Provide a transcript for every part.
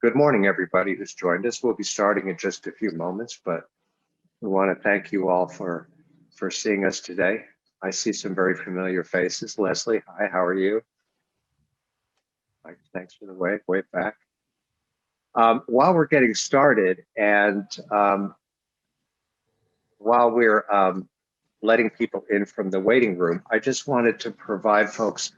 Good morning, everybody who's joined us. We'll be starting in just a few moments, but we want to thank you all for seeing us today. I see some very familiar faces. Leslie, hi, how are you? Thanks for the wave back. While we're getting started and while we're letting people in from the waiting room, I just wanted to provide folks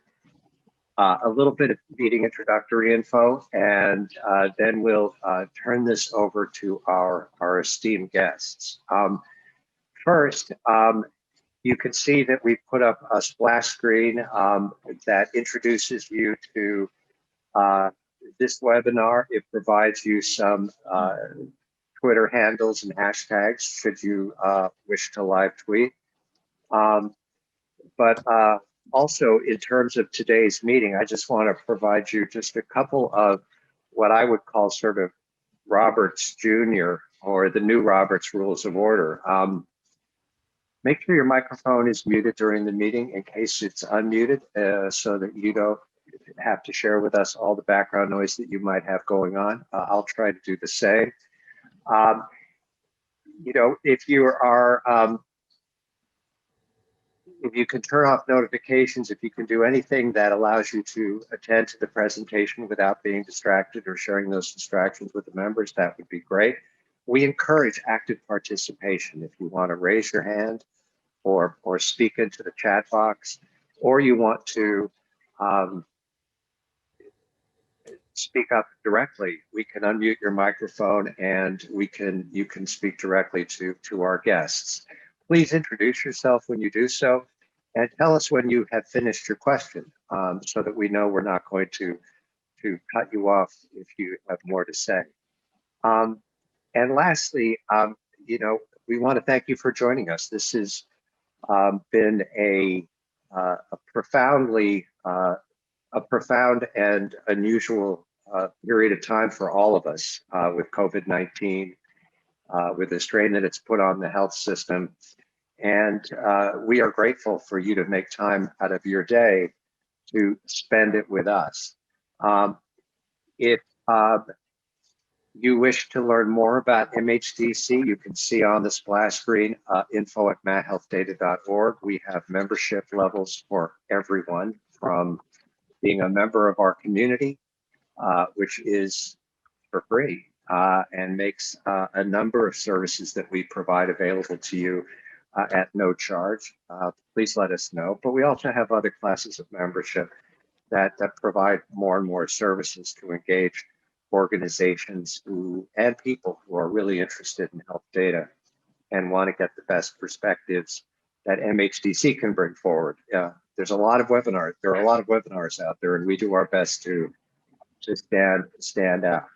a little bit of meeting introductory info, and then we'll turn this over to our esteemed guests. First, you can see that we put up a splash screen that introduces you to this webinar. It provides you some Twitter handles and hashtags should you wish to live tweet. Also, in terms of today's meeting, I just want to provide you just a couple of what I would call sort of Roberts Jr. or the new Roberts Rules of Order. Make sure your microphone is muted during the meeting in case it's unmuted, so that you don't have to share with us all the background noise that you might have going on. I'll try to do the same. If you are if you can turn off notifications, if you can do anything that allows you to attend to the presentation without being distracted or sharing those distractions with the members, that would be great. We encourage active participation. If you want to raise your hand or speak into the chat box, or you want to speak up directly, we can unmute your microphone and you can speak directly to our guests. Please introduce yourself when you do so, and tell us when you have finished your question, so that we know we're not going to cut you off if you have more to say. And lastly, we want to thank you for joining us. This has been a profound and unusual period of time for all of us with COVID-19, with the strain that it's put on the health system. And we are grateful for you to make time out of your day to spend it with us. If you wish to learn more about MHDC, you can see on the splash screen info@mahealthdata.org. We have membership levels for everyone, from being a member of our community, which is for free, and makes a number of services that we provide available to you at no charge. Please let us know. But we also have other classes of membership that provide more and more services to engage organizations and people who are really interested in health data and want to get the best perspectives that MHDC can bring forward. There's a lot of webinars. There are a lot of webinars out there, and we do our best to stand out.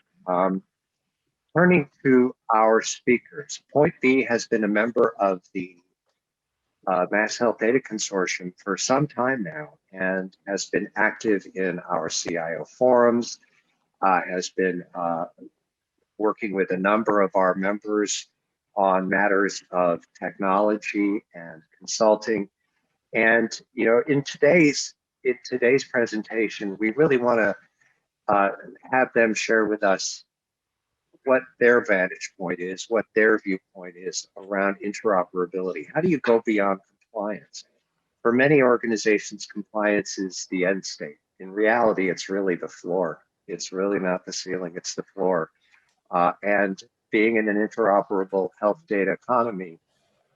Turning to our speakers, Point B has been a member of the Mass Health Data Consortium for some time now, and has been active in our CIO forums, has been working with a number of our members on matters of technology and consulting. And in today's presentation, we really want to have them share with us what their vantage point is, what their viewpoint is around interoperability. How do you go beyond compliance? For many organizations, compliance is the end state. In reality, it's really the floor. It's really not the ceiling, it's the floor. And being in an interoperable health data economy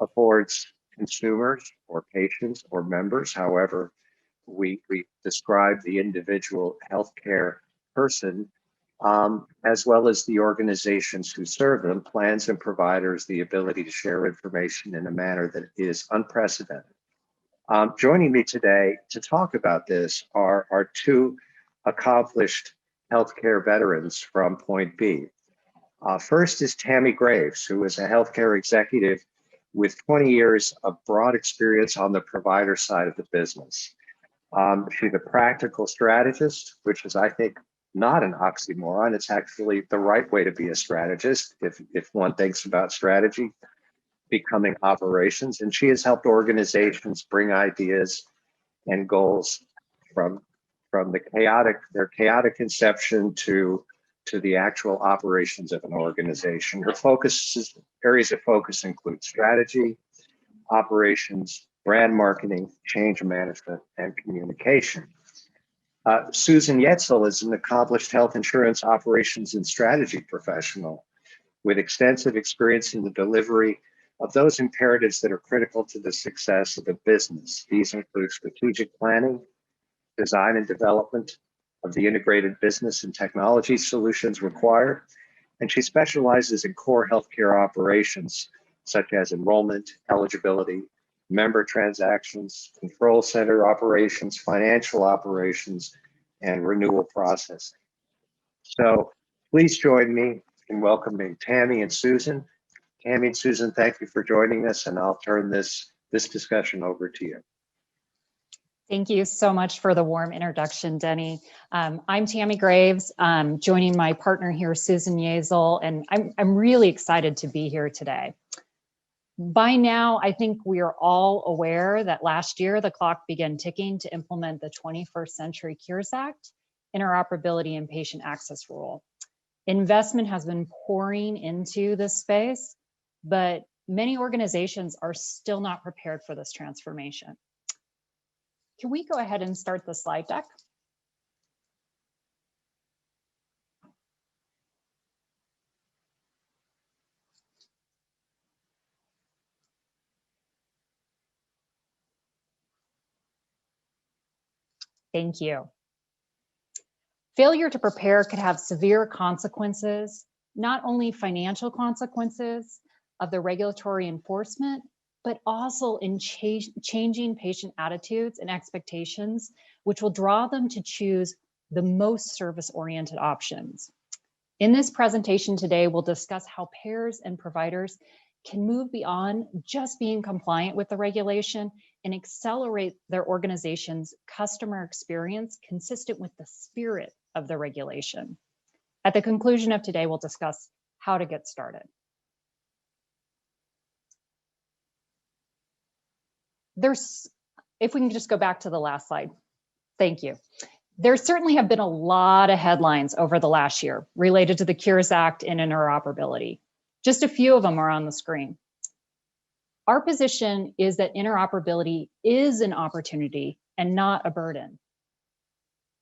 affords consumers or patients or members, however we describe the individual healthcare person, as well as the organizations who serve them, plans and providers, the ability to share information in a manner that is unprecedented. Joining me today to talk about this are our two accomplished healthcare veterans from Point B. First is Tammy Graves, who is a healthcare executive with 20 years of broad experience on the provider side of the business. She's a practical strategist, which is, I think, not an oxymoron. It's actually the right way to be a strategist if one thinks about strategy becoming operations. And she has helped organizations bring ideas and goals from their chaotic inception to to the actual operations of an organization. Areas of focus include strategy, operations, brand marketing, change management, and communication. Susan Yetzel is an accomplished health insurance operations and strategy professional with extensive experience in the delivery of those imperatives that are critical to the success of a business. These include strategic planning, design and development of the integrated business and technology solutions required, and she specializes in core healthcare operations such as enrollment, eligibility, member transactions, control center operations, financial operations, and renewal processing. So please join me in welcoming Tammy and Susan. Tammy and Susan, thank you for joining us, and I'll turn this discussion over to you. Thank you so much for the warm introduction, Denny. I'm Tammy Graves, joining my partner here, Susan Yetzel, and I'm really excited to be here today. By now, I think we are all aware that last year the clock began ticking to implement the 21st Century Cures Act, Interoperability and Patient Access Rule. Investment has been pouring into this space, but many organizations are still not prepared for this transformation. Can we go ahead and start the slide deck? Thank you. Failure to prepare could have severe consequences, not only financial consequences of the regulatory enforcement, but also in changing patient attitudes and expectations, which will draw them to choose the most service-oriented options. In this presentation today, we'll discuss how payers and providers can move beyond just being compliant with the regulation and accelerate their organization's customer experience consistent with the spirit of the regulation. At the conclusion of today, we'll discuss how to get started. If we can just go back to the last slide. Thank you. There certainly have been a lot of headlines over the last year related to the Cures Act and interoperability. Just a few of them are on the screen. Our position is that interoperability is an opportunity and not a burden.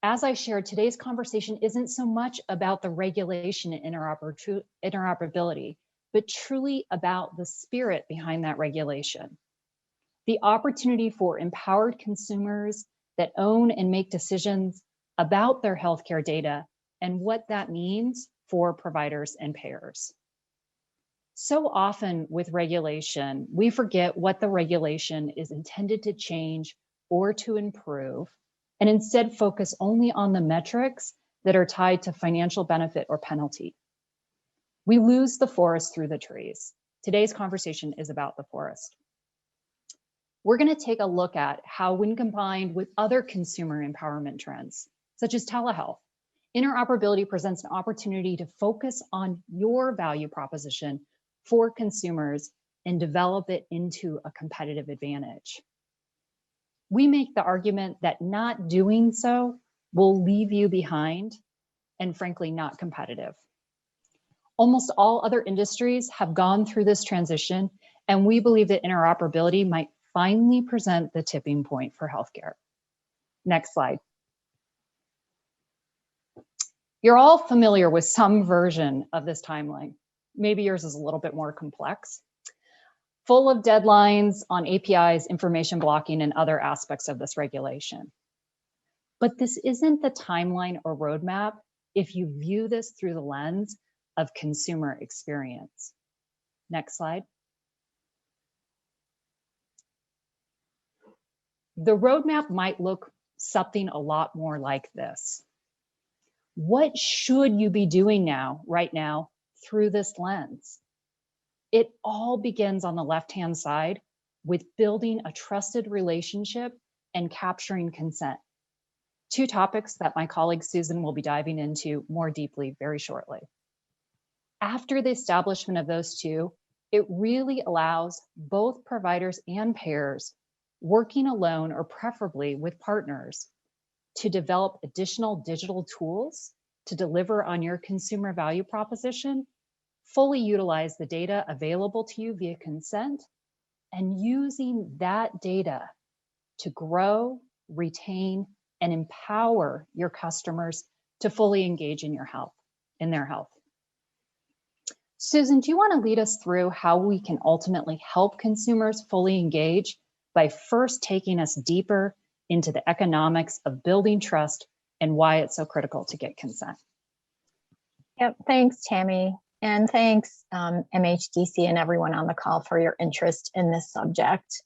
As I shared, today's conversation isn't so much about the regulation and interoperability, but truly about the spirit behind that regulation. The opportunity for empowered consumers that own and make decisions about their healthcare data and what that means for providers and payers. So often with regulation, we forget what the regulation is intended to change or to improve, and instead focus only on the metrics that are tied to financial benefit or penalty. We lose the forest through the trees. Today's conversation is about the forest. We're going to take a look at how, when combined with other consumer empowerment trends, such as telehealth, interoperability presents an opportunity to focus on your value proposition for consumers and develop it into a competitive advantage. We make the argument that not doing so will leave you behind and frankly not competitive. Almost all other industries have gone through this transition, and we believe that interoperability might finally present the tipping point for healthcare. Next slide. You're all familiar with some version of this timeline. Maybe yours is a little bit more complex, full of deadlines on APIs, information blocking, and other aspects of this regulation. But this isn't the timeline or roadmap if you view this through the lens of consumer experience. Next slide. The roadmap might look something a lot more like this. What should you be doing right now, through this lens? It all begins on the left-hand side with building a trusted relationship and capturing consent. Two topics that my colleague Susan will be diving into more deeply very shortly. After the establishment of those two, it really allows both providers and payers working alone or preferably with partners to develop additional digital tools to deliver on your consumer value proposition, fully utilize the data available to you via consent, and using that data to grow, retain, and empower your customers to fully engage in their health. Susan, do you want to lead us through how we can ultimately help consumers fully engage by first taking us deeper into the economics of building trust and why it's so critical to get consent? Yep, thanks, Tammy. And thanks, MHDC and everyone on the call for your interest in this subject.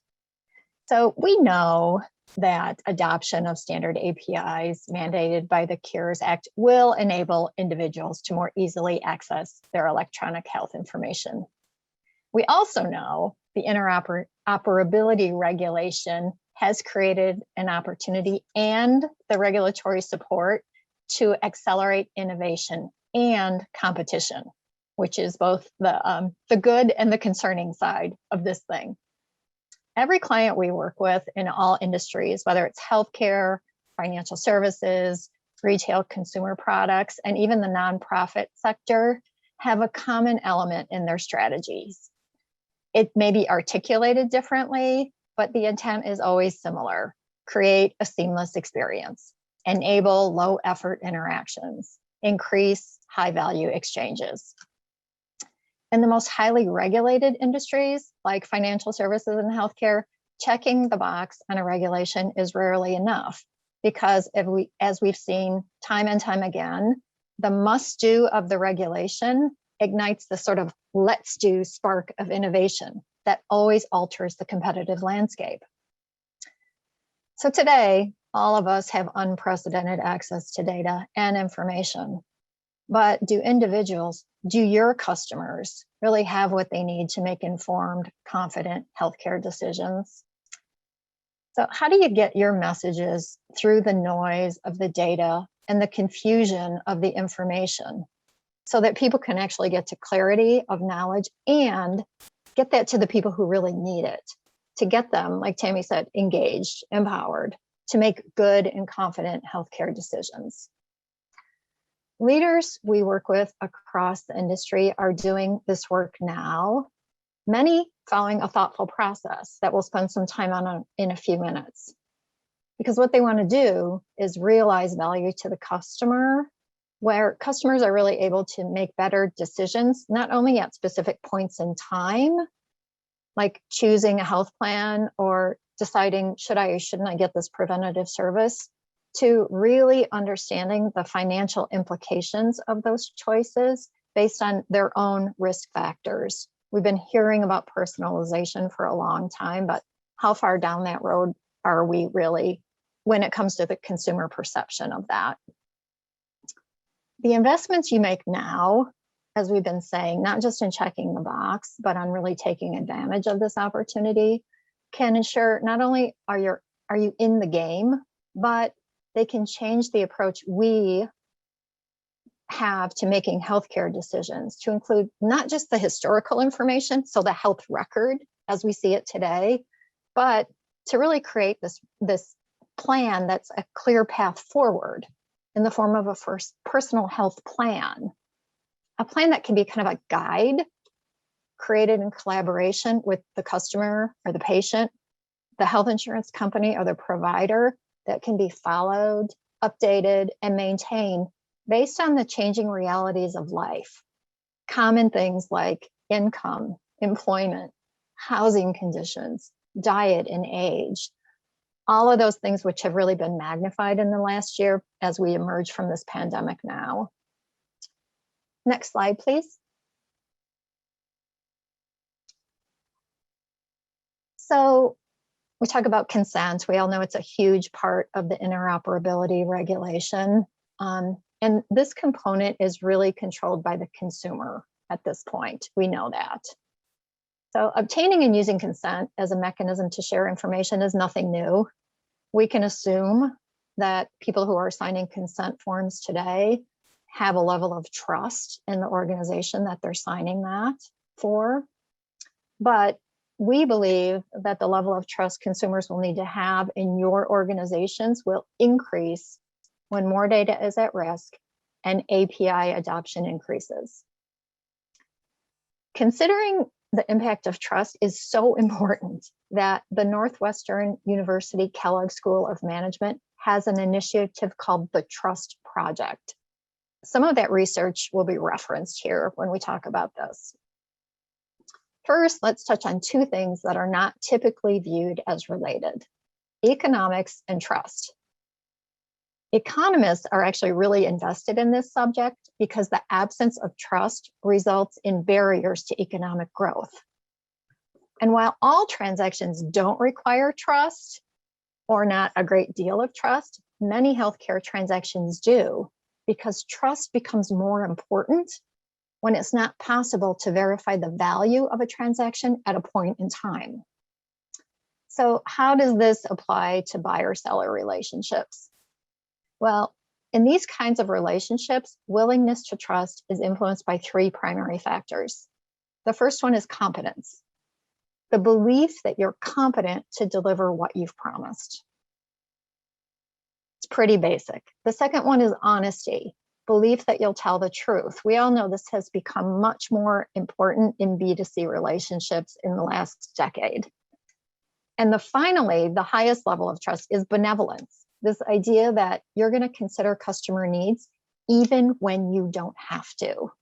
So we know that adoption of standard APIs mandated by the CARES Act will enable individuals to more easily access their electronic health information. We also know the interoperability regulation has created an opportunity and the regulatory support to accelerate innovation and competition, which is both the good and the concerning side of this thing. Every client we work with in all industries, whether it's healthcare, financial services, retail consumer products, and even the nonprofit sector, have a common element in their strategies. It may be articulated differently, but the intent is always similar: create a seamless experience, enable low effort interactions, increase high value exchanges. In the most highly regulated industries, like financial services and healthcare, checking the box on a regulation is rarely enough, because as we've seen time and time again, the must-do of the regulation ignites the sort of let's do spark of innovation that always alters the competitive landscape. So today, all of us have unprecedented access to data and information. But do your customers really have what they need to make informed, confident healthcare decisions? So how do you get your messages through the noise of the data and the confusion of the information so that people can actually get to clarity of knowledge and get that to the people who really need it, to get them, like Tammy said, engaged, empowered, to make good and confident healthcare decisions? Leaders we work with across the industry are doing this work now, many following a thoughtful process that we'll spend some time on in a few minutes. Because what they want to do is realize value to the customer, where customers are really able to make better decisions, not only at specific points in time, like choosing a health plan or deciding should I or shouldn't I get this preventative service, to really understanding the financial implications of those choices based on their own risk factors. We've been hearing about personalization for a long time, but how far down that road are we really when it comes to the consumer perception of that? The investments you make now, as we've been saying, not just in checking the box, but on really taking advantage of this opportunity, can ensure not only are you in the game, but they can change the approach we have to making healthcare decisions to include not just the historical information, so the health record as we see it today, but to really create this plan that's a clear path forward in the form of a first personal health plan, a plan that can be kind of a guide created in collaboration with the customer or the patient, the health insurance company or the provider, that can be followed, updated, and maintained based on the changing realities of life. Common things like income, employment, housing conditions, diet, and age. All of those things which have really been magnified in the last year as we emerge from this pandemic now. Next slide, please. So we talk about consent. We all know it's a huge part of the interoperability regulation. And this component is really controlled by the consumer at this point. We know that. So obtaining and using consent as a mechanism to share information is nothing new. We can assume that people who are signing consent forms today have a level of trust in the organization that they're signing that for. But we believe that the level of trust consumers will need to have in your organizations will increase when more data is at risk and API adoption increases. Considering the impact of trust is so important that the Northwestern University Kellogg School of Management has an initiative called the Trust Project. Some of that research will be referenced here when we talk about this. First, let's touch on two things that are not typically viewed as related: economics and trust. Economists are actually really invested in this subject because the absence of trust results in barriers to economic growth. And while all transactions don't require trust, or not a great deal of trust, many healthcare transactions do, because trust becomes more important when it's not possible to verify the value of a transaction at a point in time. So how does this apply to buyer-seller relationships? Well, in these kinds of relationships, willingness to trust is influenced by three primary factors. The first one is competence, the belief that you're competent to deliver what you've promised. It's pretty basic. The second one is honesty, belief that you'll tell the truth. We all know this has become much more important in B2C relationships in the last decade. And finally, the highest level of trust is benevolence. This idea that you're going to consider customer needs even when you don't have to.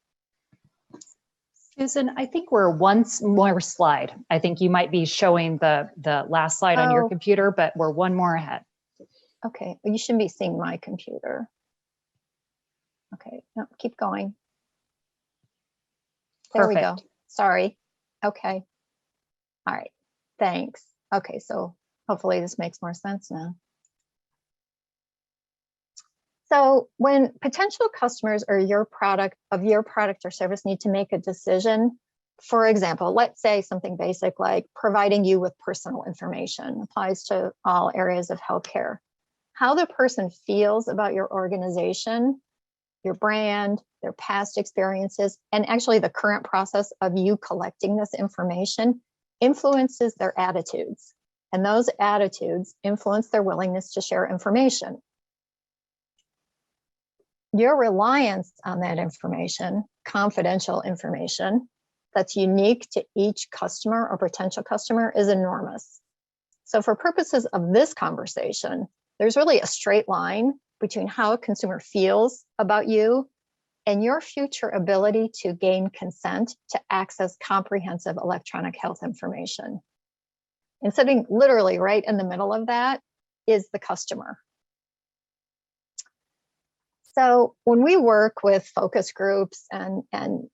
Susan, I think we're one more slide. I think you might be showing the last slide on your computer, but we're one more ahead. Okay, well, you shouldn't be seeing my computer. Okay, no, keep going. There we go. Sorry. Okay. All right, thanks. Okay, so hopefully this makes more sense now. So when potential customers or your product or service need to make a decision, for example, let's say something basic like providing you with personal information, applies to all areas of healthcare. How the person feels about your organization, your brand, their past experiences, and actually the current process of you collecting this information influences their attitudes. And those attitudes influence their willingness to share information. Your reliance on that information, confidential information, that's unique to each customer or potential customer is enormous. So for purposes of this conversation, there's really a straight line between how a consumer feels about you and your future ability to gain consent to access comprehensive electronic health information. And sitting literally right in the middle of that is the customer. So when we work with focus groups and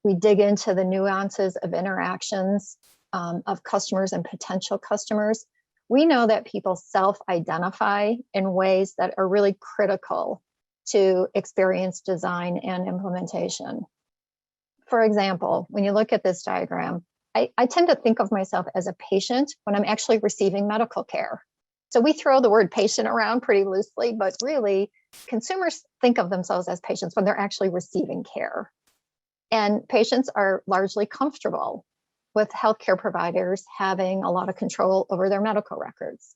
we dig into the nuances of interactions of customers and potential customers, we know that people self-identify in ways that are really critical to experience design and implementation. For example, when you look at this diagram, I tend to think of myself as a patient when I'm actually receiving medical care. So we throw the word patient around pretty loosely, but really consumers think of themselves as patients when they're actually receiving care. And patients are largely comfortable with healthcare providers having a lot of control over their medical records.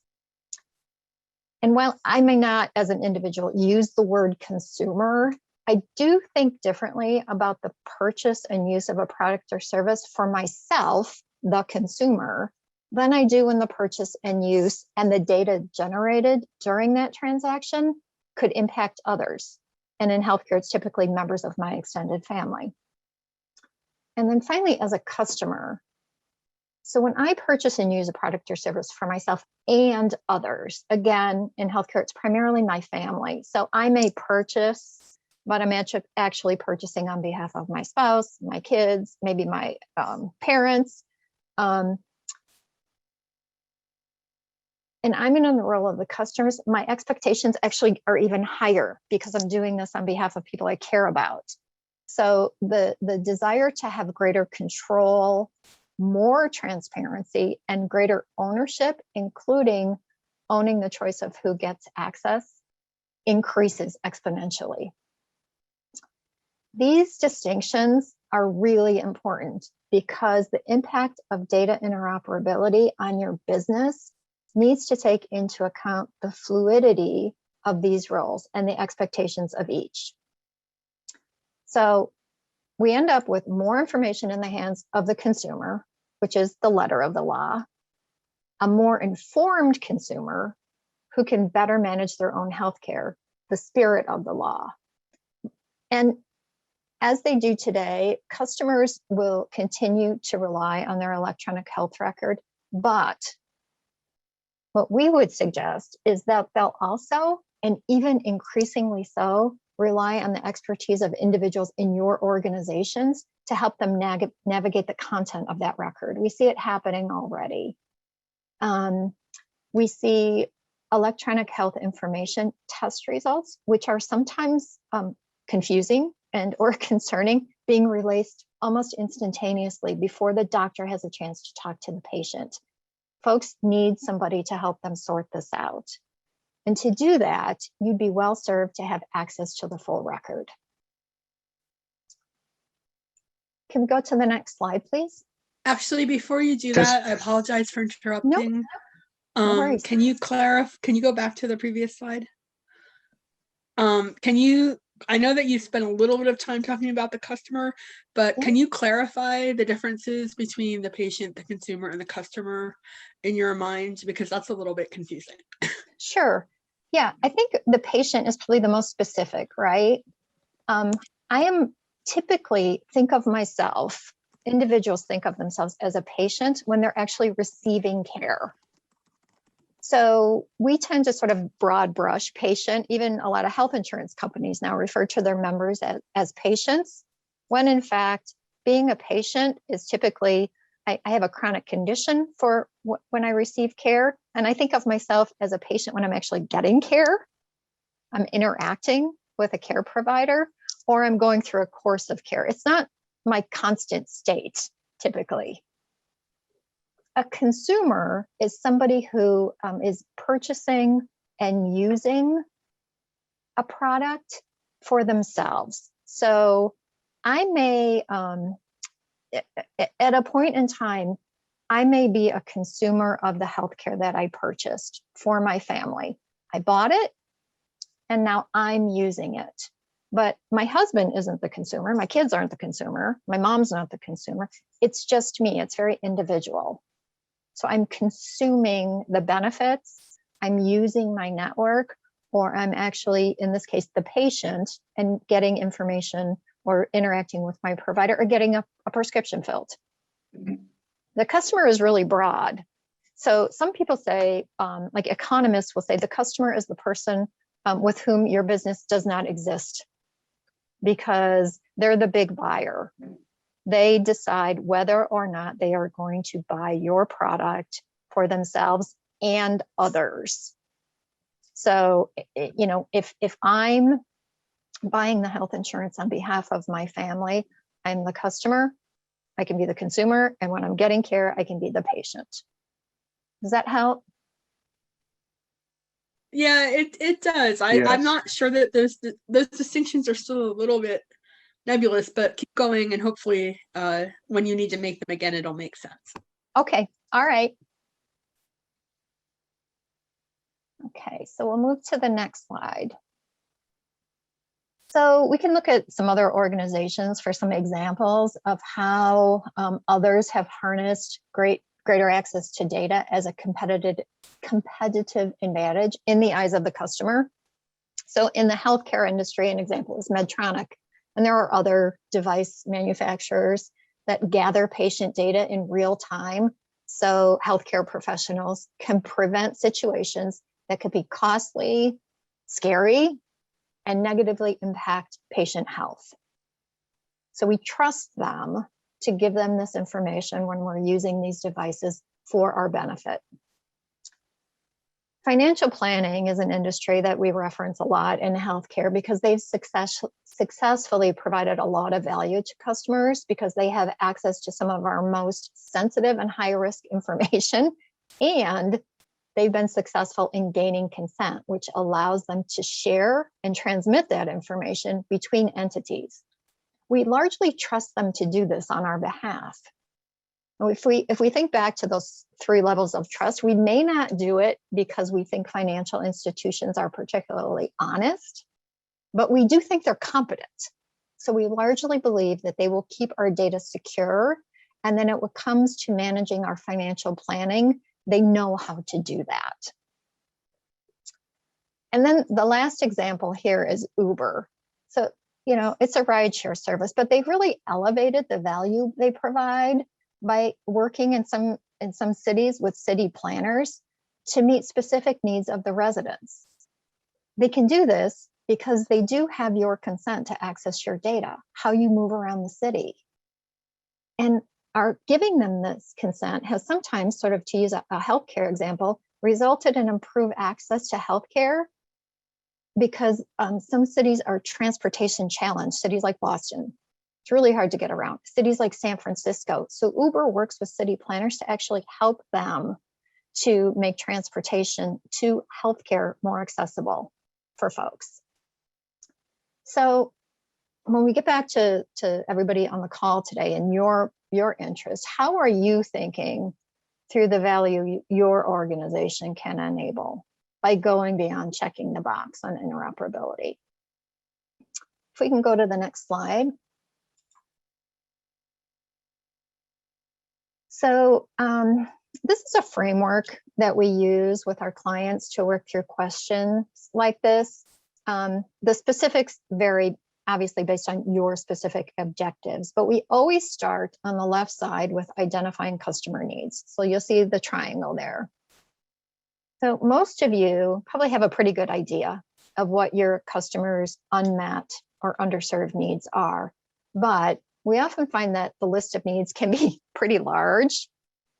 And while I may not, as an individual, use the word consumer, I do think differently about the purchase and use of a product or service for myself, the consumer, than I do in the purchase and use and the data generated during that transaction could impact others. And in healthcare, it's typically members of my extended family. And then finally, as a customer, so when I purchase and use a product or service for myself and others, again, in healthcare, it's primarily my family. So I may purchase, but I'm actually purchasing on behalf of my spouse, my kids, maybe my parents. And I'm in the role of the customers. My expectations actually are even higher because I'm doing this on behalf of people I care about. So the desire to have greater control, more transparency, and greater ownership, including owning the choice of who gets access, increases exponentially. These distinctions are really important because the impact of data interoperability on your business needs to take into account the fluidity of these roles and the expectations of each. So we end up with more information in the hands of the consumer, which is the letter of the law, a more informed consumer who can better manage their own healthcare, the spirit of the law. And as they do today, customers will continue to rely on their electronic health record, but what we would suggest is that they'll also, and even increasingly so, rely on the expertise of individuals in your organizations to help them navigate the content of that record. We see it happening already. We see electronic health information test results, which are sometimes confusing and or concerning, being released almost instantaneously before the doctor has a chance to talk to the patient. Folks need somebody to help them sort this out. And to do that, you'd be well served to have access to the full record. Can we go to the next slide, please? Actually, before you do that, I apologize for interrupting. No worries. Can you clarify? Can you go back to the previous slide? I know that you spent a little bit of time talking about the customer, but can you clarify the differences between the patient, the consumer, and the customer in your mind? Because that's a little bit confusing. Sure. Yeah, I think the patient is probably the most specific, right? I am typically think of myself, individuals think of themselves as a patient when they're actually receiving care. So we tend to sort of broad brush patient. Even a lot of health insurance companies now refer to their members as patients, when in fact, being a patient is typically, I have a chronic condition for when I receive care. And I think of myself as a patient when I'm actually getting care. I'm interacting with a care provider, or I'm going through a course of care. It's not my constant state, typically. A consumer is somebody who is purchasing and using a product for themselves. So I may, at a point in time, I may be a consumer of the healthcare that I purchased for my family. I bought it, and now I'm using it. But my husband isn't the consumer. My kids aren't the consumer. My mom's not the consumer. It's just me. It's very individual. So I'm consuming the benefits. I'm using my network, or I'm actually, in this case, the patient and getting information or interacting with my provider or getting a prescription filled. The customer is really broad. So some people say, like economists will say, the customer is the person with whom your business does not exist because they're the big buyer. They decide whether or not they are going to buy your product for themselves and others. So, you know, if I'm buying the health insurance on behalf of my family, I'm the customer, I can be the consumer, and when I'm getting care, I can be the patient. Does that help? Yeah, it does. I'm not sure that those distinctions are still a little bit nebulous, but keep going, and hopefully when you need to make them again, it'll make sense. Okay, all right. Okay, so we'll move to the next slide. So we can look at some other organizations for some examples of how others have harnessed greater access to data as a competitive advantage in the eyes of the customer. So in the healthcare industry, an example is Medtronic, and there are other device manufacturers that gather patient data in real time, so healthcare professionals can prevent situations that could be costly, scary, and negatively impact patient health. So we trust them to give them this information when we're using these devices for our benefit. Financial planning is an industry that we reference a lot in healthcare because they've successfully provided a lot of value to customers because they have access to some of our most sensitive and high-risk information, and they've been successful in gaining consent, which allows them to share and transmit that information between entities. We largely trust them to do this on our behalf. If we think back to those 3 levels of trust, we may not do it because we think financial institutions are particularly honest, but we do think they're competent. So we largely believe that they will keep our data secure. And then when it comes to managing our financial planning, they know how to do that. And then the last example here is Uber. So, it's a rideshare service, but they've really elevated the value they provide by working in some cities with city planners to meet specific needs of the residents. They can do this because they do have your consent to access your data, how you move around the city. And our giving them this consent has sometimes, sort of to use a healthcare example, resulted in improved access to healthcare because some cities are transportation challenged, cities like Boston. It's really hard to get around. Cities like San Francisco. So Uber works with city planners to actually help them to make transportation to healthcare more accessible for folks. So when we get back to everybody on the call today and your interest, how are you thinking through the value your organization can enable by going beyond checking the box on interoperability? If we can go to the next slide. So this is a framework that we use with our clients to work through questions like this. The specifics vary obviously based on your specific objectives, but we always start on the left side with identifying customer needs. So you'll see the triangle there. So most of you probably have a pretty good idea of what your customers' unmet or underserved needs are, but we often find that the list of needs can be pretty large,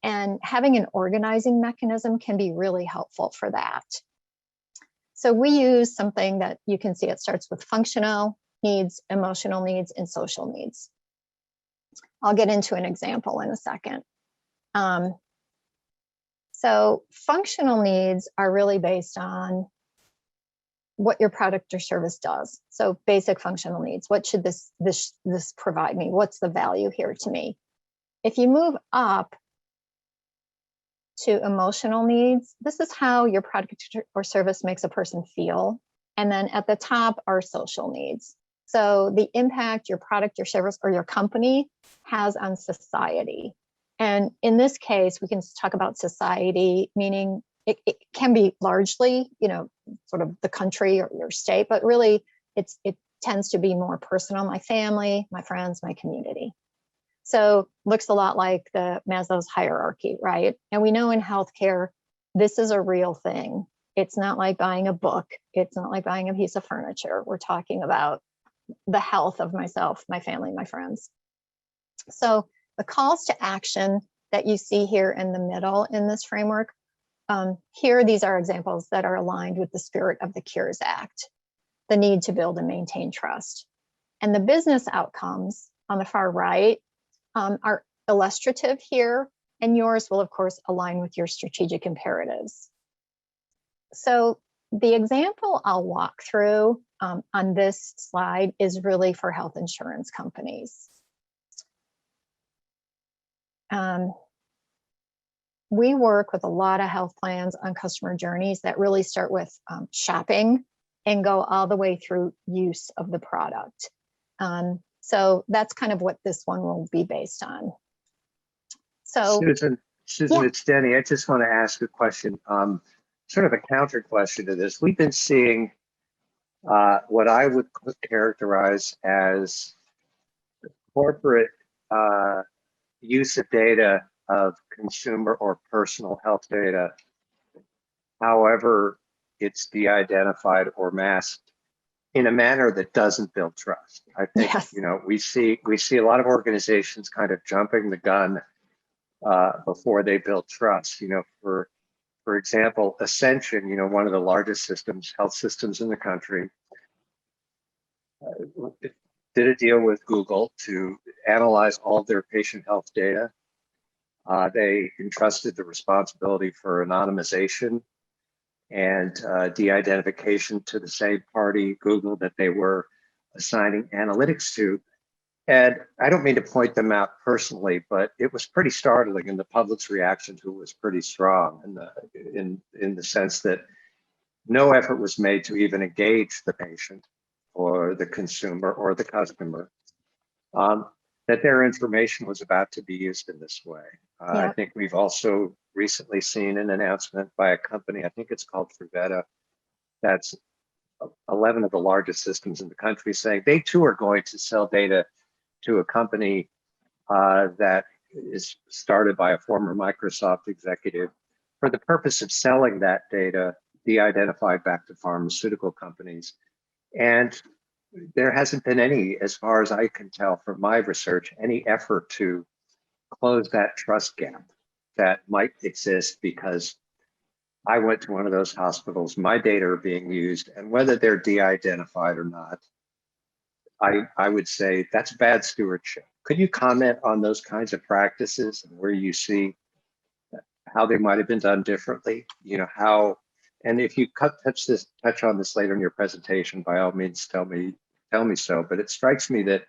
and having an organizing mechanism can be really helpful for that. So we use something that you can see, it starts with functional needs, emotional needs, and social needs. I'll get into an example in a second. So functional needs are really based on what your product or service does. So basic functional needs. What should this provide me? What's the value here to me? If you move up to emotional needs, this is how your product or service makes a person feel. And then at the top are social needs. So the impact your product, your service, or your company has on society. And in this case, we can talk about society, meaning it can be largely, sort of the country or your state, but really it tends to be more personal, my family, my friends, my community. So looks a lot like the Maslow's hierarchy, right? And we know in healthcare, this is a real thing. It's not like buying a book. It's not like buying a piece of furniture. We're talking about the health of myself, my family, my friends. So the calls to action that you see here in the middle in this framework, these are examples that are aligned with the spirit of the Cures Act, the need to build and maintain trust. And the business outcomes on the far right are illustrative here, and yours will, of course, align with your strategic imperatives. So the example I'll walk through on this slide is really for health insurance companies. We work with a lot of health plans on customer journeys that really start with shopping and go all the way through use of the product. So that's kind of what this one will be based on. So Susan, yeah. It's Denny. I just want to ask a question, sort of a counter question to this. We've been seeing what I would characterize as corporate use of data, of consumer or personal health data, however it's de-identified or masked, in a manner that doesn't build trust. I think, Yes. we see a lot of organizations kind of jumping the gun before they build trust. For example, Ascension, one of the largest health systems in the country, did a deal with Google to analyze all of their patient health data. They entrusted the responsibility for anonymization and de-identification to the same party, Google, that they were assigning analytics to. And I don't mean to point them out personally, but it was pretty startling, and the public's reaction to it was pretty strong in the sense that no effort was made to even engage the patient or the consumer or the customer, that their information was about to be used in this way. I think we've also recently seen an announcement by a company, I think it's called Fruvetta, that's 11 of the largest systems in the country, saying they too are going to sell data to a company that is started by a former Microsoft executive for the purpose of selling that data de-identified back to pharmaceutical companies. And there hasn't been any, as far as I can tell from my research, any effort to close that trust gap that might exist, because I went to one of those hospitals, my data are being used, and whether they're de-identified or not, I would say that's bad stewardship. Could you comment on those kinds of practices and where you see how they might have been done differently? You know, how, and if you touch on this later in your presentation, by all means, tell me so. But it strikes me that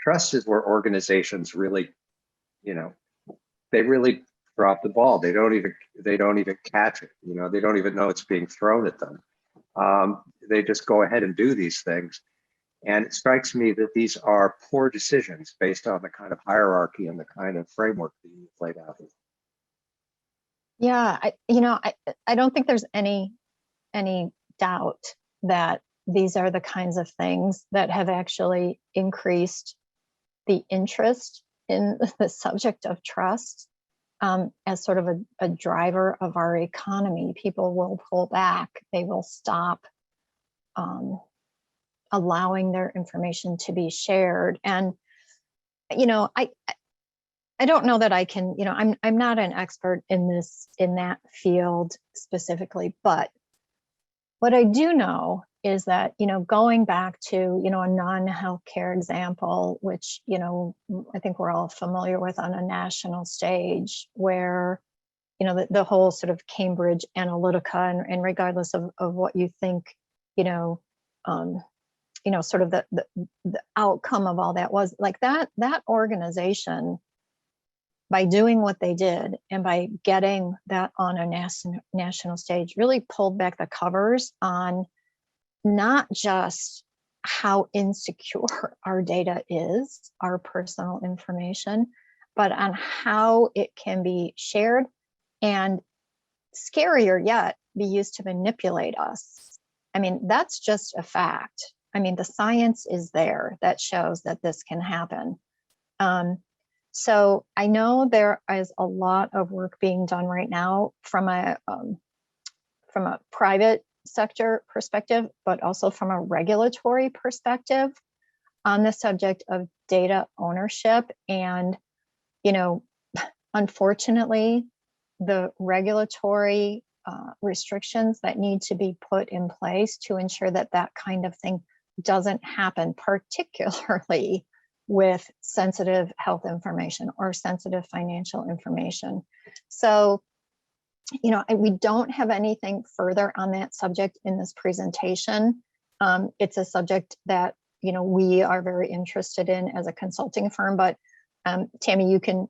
trust is where organizations really, you know, they really drop the ball. They don't even catch it. You know, they don't even know it's being thrown at them. They just go ahead and do these things. And it strikes me that these are poor decisions based on the kind of hierarchy and the kind of framework that you've laid out. Yeah, I don't think there's any doubt that these are the kinds of things that have actually increased the interest in the subject of trust as sort of a driver of our economy. People will pull back. They will stop allowing their information to be shared. And, you know, I don't know that I can, you know, I'm not an expert in that field specifically, but what I do know is that, you know, going back to, you know, a non-healthcare example, which, you know, I think we're all familiar with on a national stage, where, you know, the whole sort of Cambridge Analytica, and regardless of what you think, you know, sort of the outcome of all that was, like, that organization, by doing what they did and by getting that on a national stage, really pulled back the covers on not just how insecure our data is, our personal information, but on how it can be shared, and scarier yet, be used to manipulate us. I mean, that's just a fact. I mean, the science is there that shows that this can happen. So I know there is a lot of work being done right now from a private sector perspective, but also from a regulatory perspective on the subject of data ownership. And, you know, unfortunately, the regulatory restrictions that need to be put in place to ensure that that kind of thing doesn't happen, particularly with sensitive health information or sensitive financial information. So, you know, we don't have anything further on that subject in this presentation. It's a subject that, you know, we are very interested in as a consulting firm, but Tammy, you can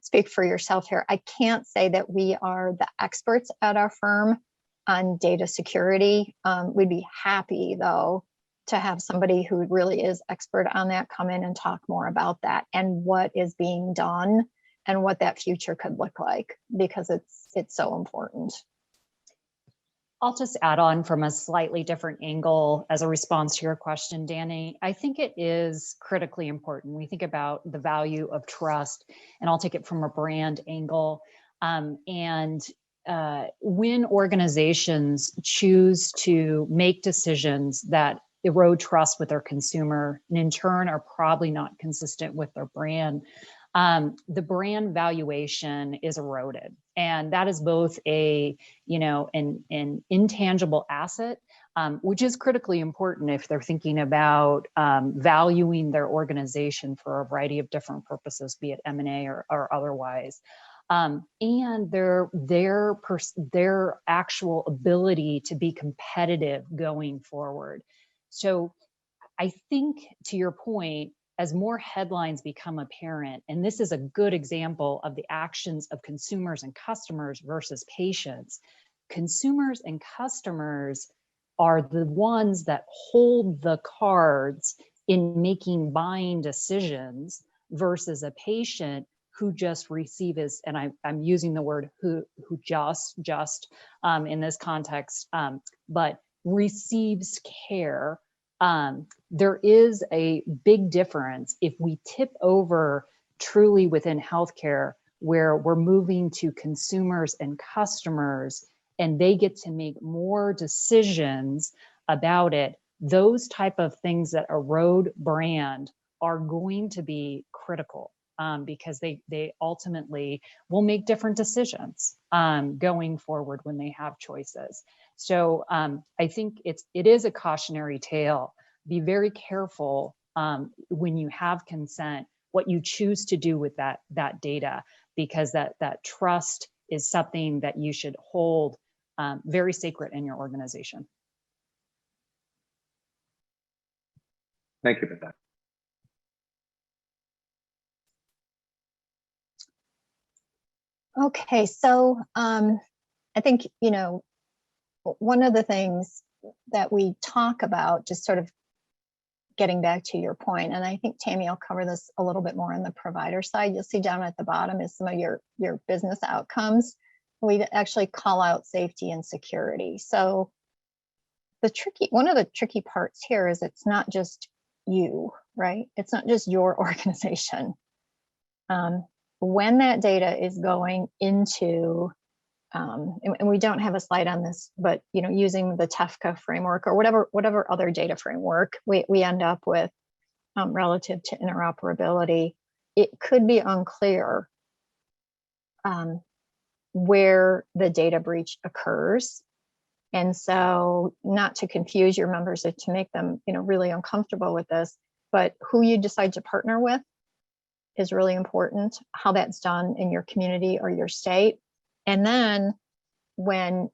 speak for yourself here. I can't say that we are the experts at our firm on data security. We'd be happy, though, to have somebody who really is expert on that come in and talk more about that and what is being done and what that future could look like, because it's so important. I'll just add on from a slightly different angle as a response to your question, Danny. I think it is critically important. We think about the value of trust, and I'll take it from a brand angle. When organizations choose to make decisions that erode trust with their consumer, and in turn are probably not consistent with their brand, the brand valuation is eroded. And that is both an intangible asset, which is critically important if they're thinking about valuing their organization for a variety of different purposes, be it M&A or otherwise. And their actual ability to be competitive going forward. So I think, to your point, as more headlines become apparent, and this is a good example of the actions of consumers and customers versus patients, consumers and customers are the ones that hold the cards in making buying decisions versus a patient who just receives, and I'm using the word who just in this context, but receives care. There is a big difference if we tip over truly within healthcare, where we're moving to consumers and customers, and they get to make more decisions about it. Those type of things that erode brand are going to be critical, because they ultimately will make different decisions going forward when they have choices. So I think it is a cautionary tale. Be very careful when you have consent, what you choose to do with that data, because that trust is something that you should hold very sacred in your organization. Thank you for that. Okay, so I think, you know, one of the things that we talk about, just sort of getting back to your point, and I think Tammy will cover this a little bit more on the provider side. You'll see down at the bottom is some of your business outcomes. We actually call out safety and security. So one of the tricky parts here is it's not just you, right? It's not just your organization. When that data is going into, and we don't have a slide on this, but you know, using the TEFCA framework or whatever other data framework we end up with relative to interoperability, it could be unclear where the data breach occurs. And so, not to confuse your members or to make them, you know, really uncomfortable with this, but who you decide to partner with is really important, how that's done in your community or your state. And then when,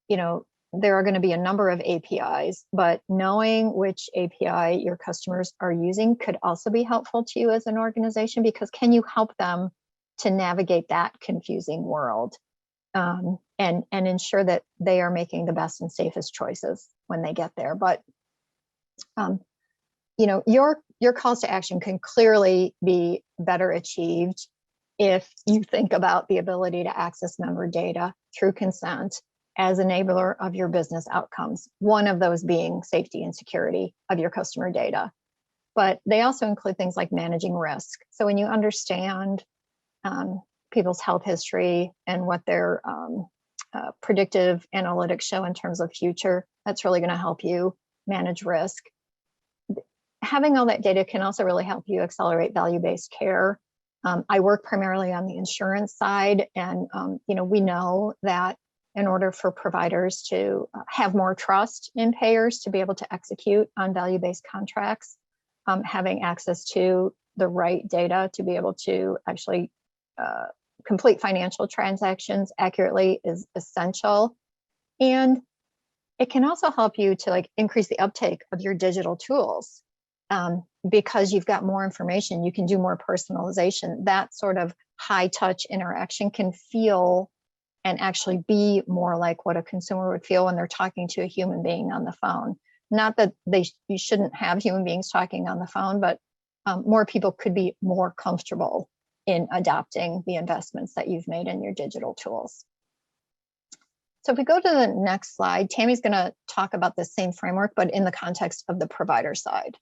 you know, there are going to be a number of APIs, but knowing which API your customers are using could also be helpful to you as an organization, because can you help them to navigate that confusing world and ensure that they are making the best and safest choices when they get there. But you know, your calls to action can clearly be better achieved if you think about the ability to access member data through consent as enabler of your business outcomes, one of those being safety and security of your customer data. But they also include things like managing risk. So when you understand people's health history and what their predictive analytics show in terms of future, that's really going to help you manage risk. Having all that data can also really help you accelerate value-based care. I work primarily on the insurance side, and you know, we know that in order for providers to have more trust in payers to be able to execute on value-based contracts, having access to the right data to be able to actually complete financial transactions accurately is essential. And it can also help you to like increase the uptake of your digital tools. Because you've got more information, you can do more personalization. That sort of high touch interaction can feel and actually be more like what a consumer would feel when they're talking to a human being on the phone. Not that you shouldn't have human beings talking on the phone, but more people could be more comfortable in adopting the investments that you've made in your digital tools. So if we go to the next slide, Tammy's going to talk about the same framework, but in the context of the provider side.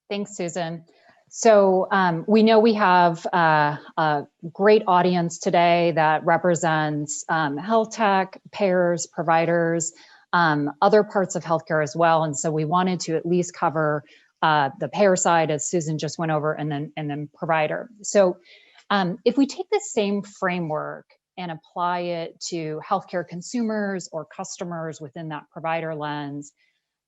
Thanks, Susan. So we know we have a great audience today that represents health tech, payers, providers, other parts of healthcare as well. And so we wanted to at least cover the payer side, as Susan just went over, and then provider. So if we take the same framework and apply it to healthcare consumers or customers within that provider lens,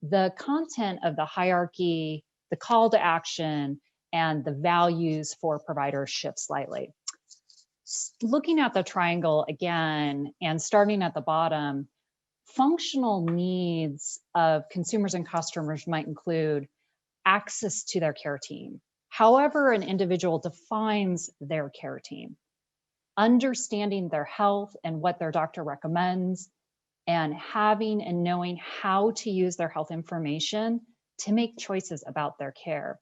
the content of the hierarchy, the call to action, and the values for providers shift slightly. Looking at the triangle again and starting at the bottom, functional needs of consumers and customers might include access to their care team, however an individual defines their care team, understanding their health and what their doctor recommends, and having and knowing how to use their health information to make choices about their care.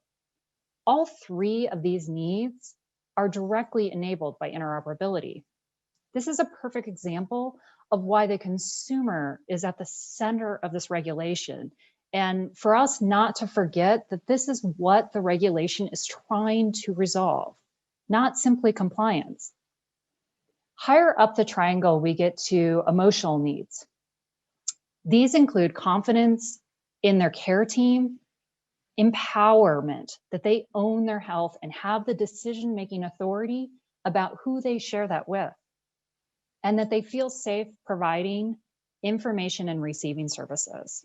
All three of these needs are directly enabled by interoperability. This is a perfect example of why the consumer is at the center of this regulation. And for us not to forget that this is what the regulation is trying to resolve, not simply compliance. Higher up the triangle, we get to emotional needs. These include confidence in their care team, empowerment, that they own their health and have the decision-making authority about who they share that with, and that they feel safe providing information and receiving services.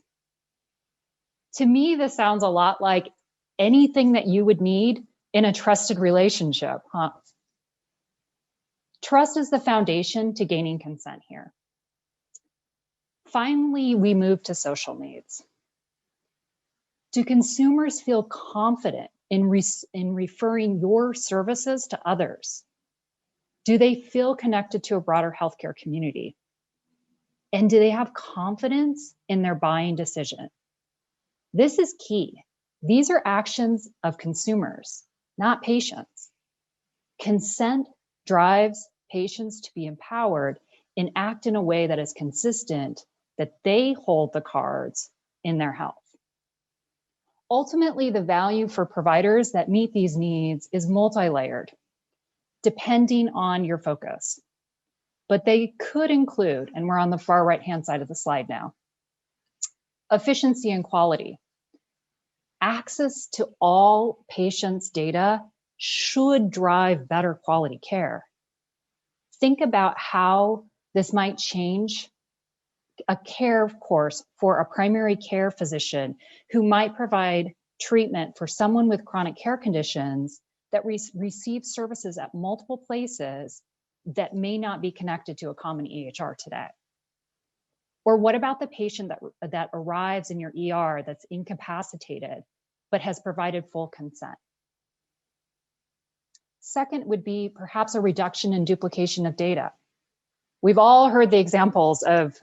To me, this sounds a lot like anything that you would need in a trusted relationship, huh? Trust is the foundation to gaining consent here. Finally, we move to social needs. Do consumers feel confident in referring your services to others? Do they feel connected to a broader healthcare community? And do they have confidence in their buying decision? This is key. These are actions of consumers, not patients. Consent drives patients to be empowered and act in a way that is consistent, that they hold the cards in their health. Ultimately, the value for providers that meet these needs is multi-layered, depending on your focus. But they could include, and we're on the far right-hand side of the slide now, efficiency and quality. Access to all patients' data should drive better quality care. Think about how this might change a care course for a primary care physician who might provide treatment for someone with chronic care conditions that receive services at multiple places that may not be connected to a common EHR today. Or what about the patient that arrives in your ER that's incapacitated but has provided full consent? Second would be perhaps a reduction in duplication of data. We've all heard the examples of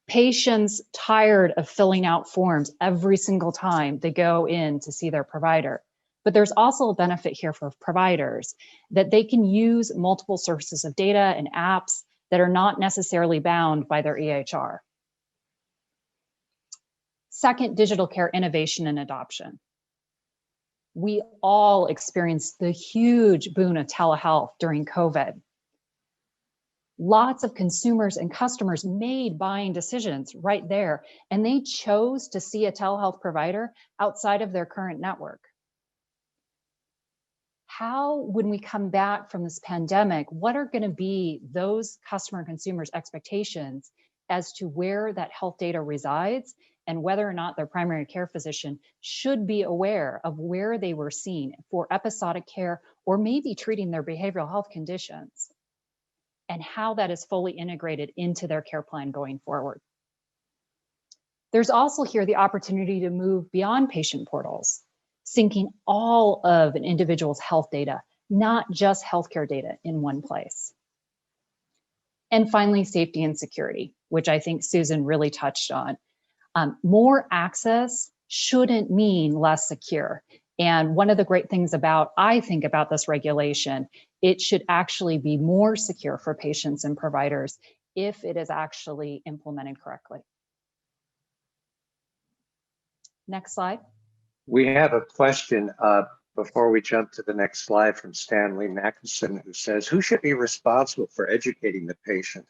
patients tired of filling out forms every single time they go in to see their provider. But there's also a benefit here for providers that they can use multiple sources of data and apps that are not necessarily bound by their EHR. Second, digital care innovation and adoption. We all experienced the huge boon of telehealth during COVID. Lots of consumers and customers made buying decisions right there, and they chose to see a telehealth provider outside of their current network. How, when we come back from this pandemic, what are going to be those customer and consumers' expectations as to where that health data resides and whether or not their primary care physician should be aware of where they were seen for episodic care or maybe treating their behavioral health conditions, and how that is fully integrated into their care plan going forward. There's also here the opportunity to move beyond patient portals, syncing all of an individual's health data, not just healthcare data in one place. And finally, safety and security, which I think Susan really touched on. More access shouldn't mean less secure. And one of the great things I think about this regulation, it should actually be more secure for patients and providers if it is actually implemented correctly. Next slide. We have a question before we jump to the next slide from Stanley Mackinson, who says, who should be responsible for educating the patient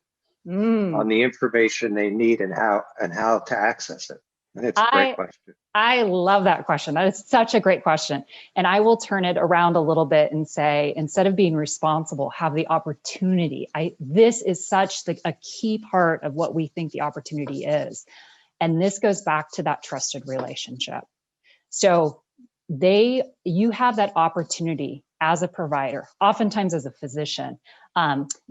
on the information they need and how to access it? And it's a great question. I love that question. That is such a great question. And I will turn it around a little bit and say, instead of being responsible, have the opportunity. This is such a key part of what we think the opportunity is. And this goes back to that trusted relationship. So you have that opportunity as a provider, oftentimes as a physician,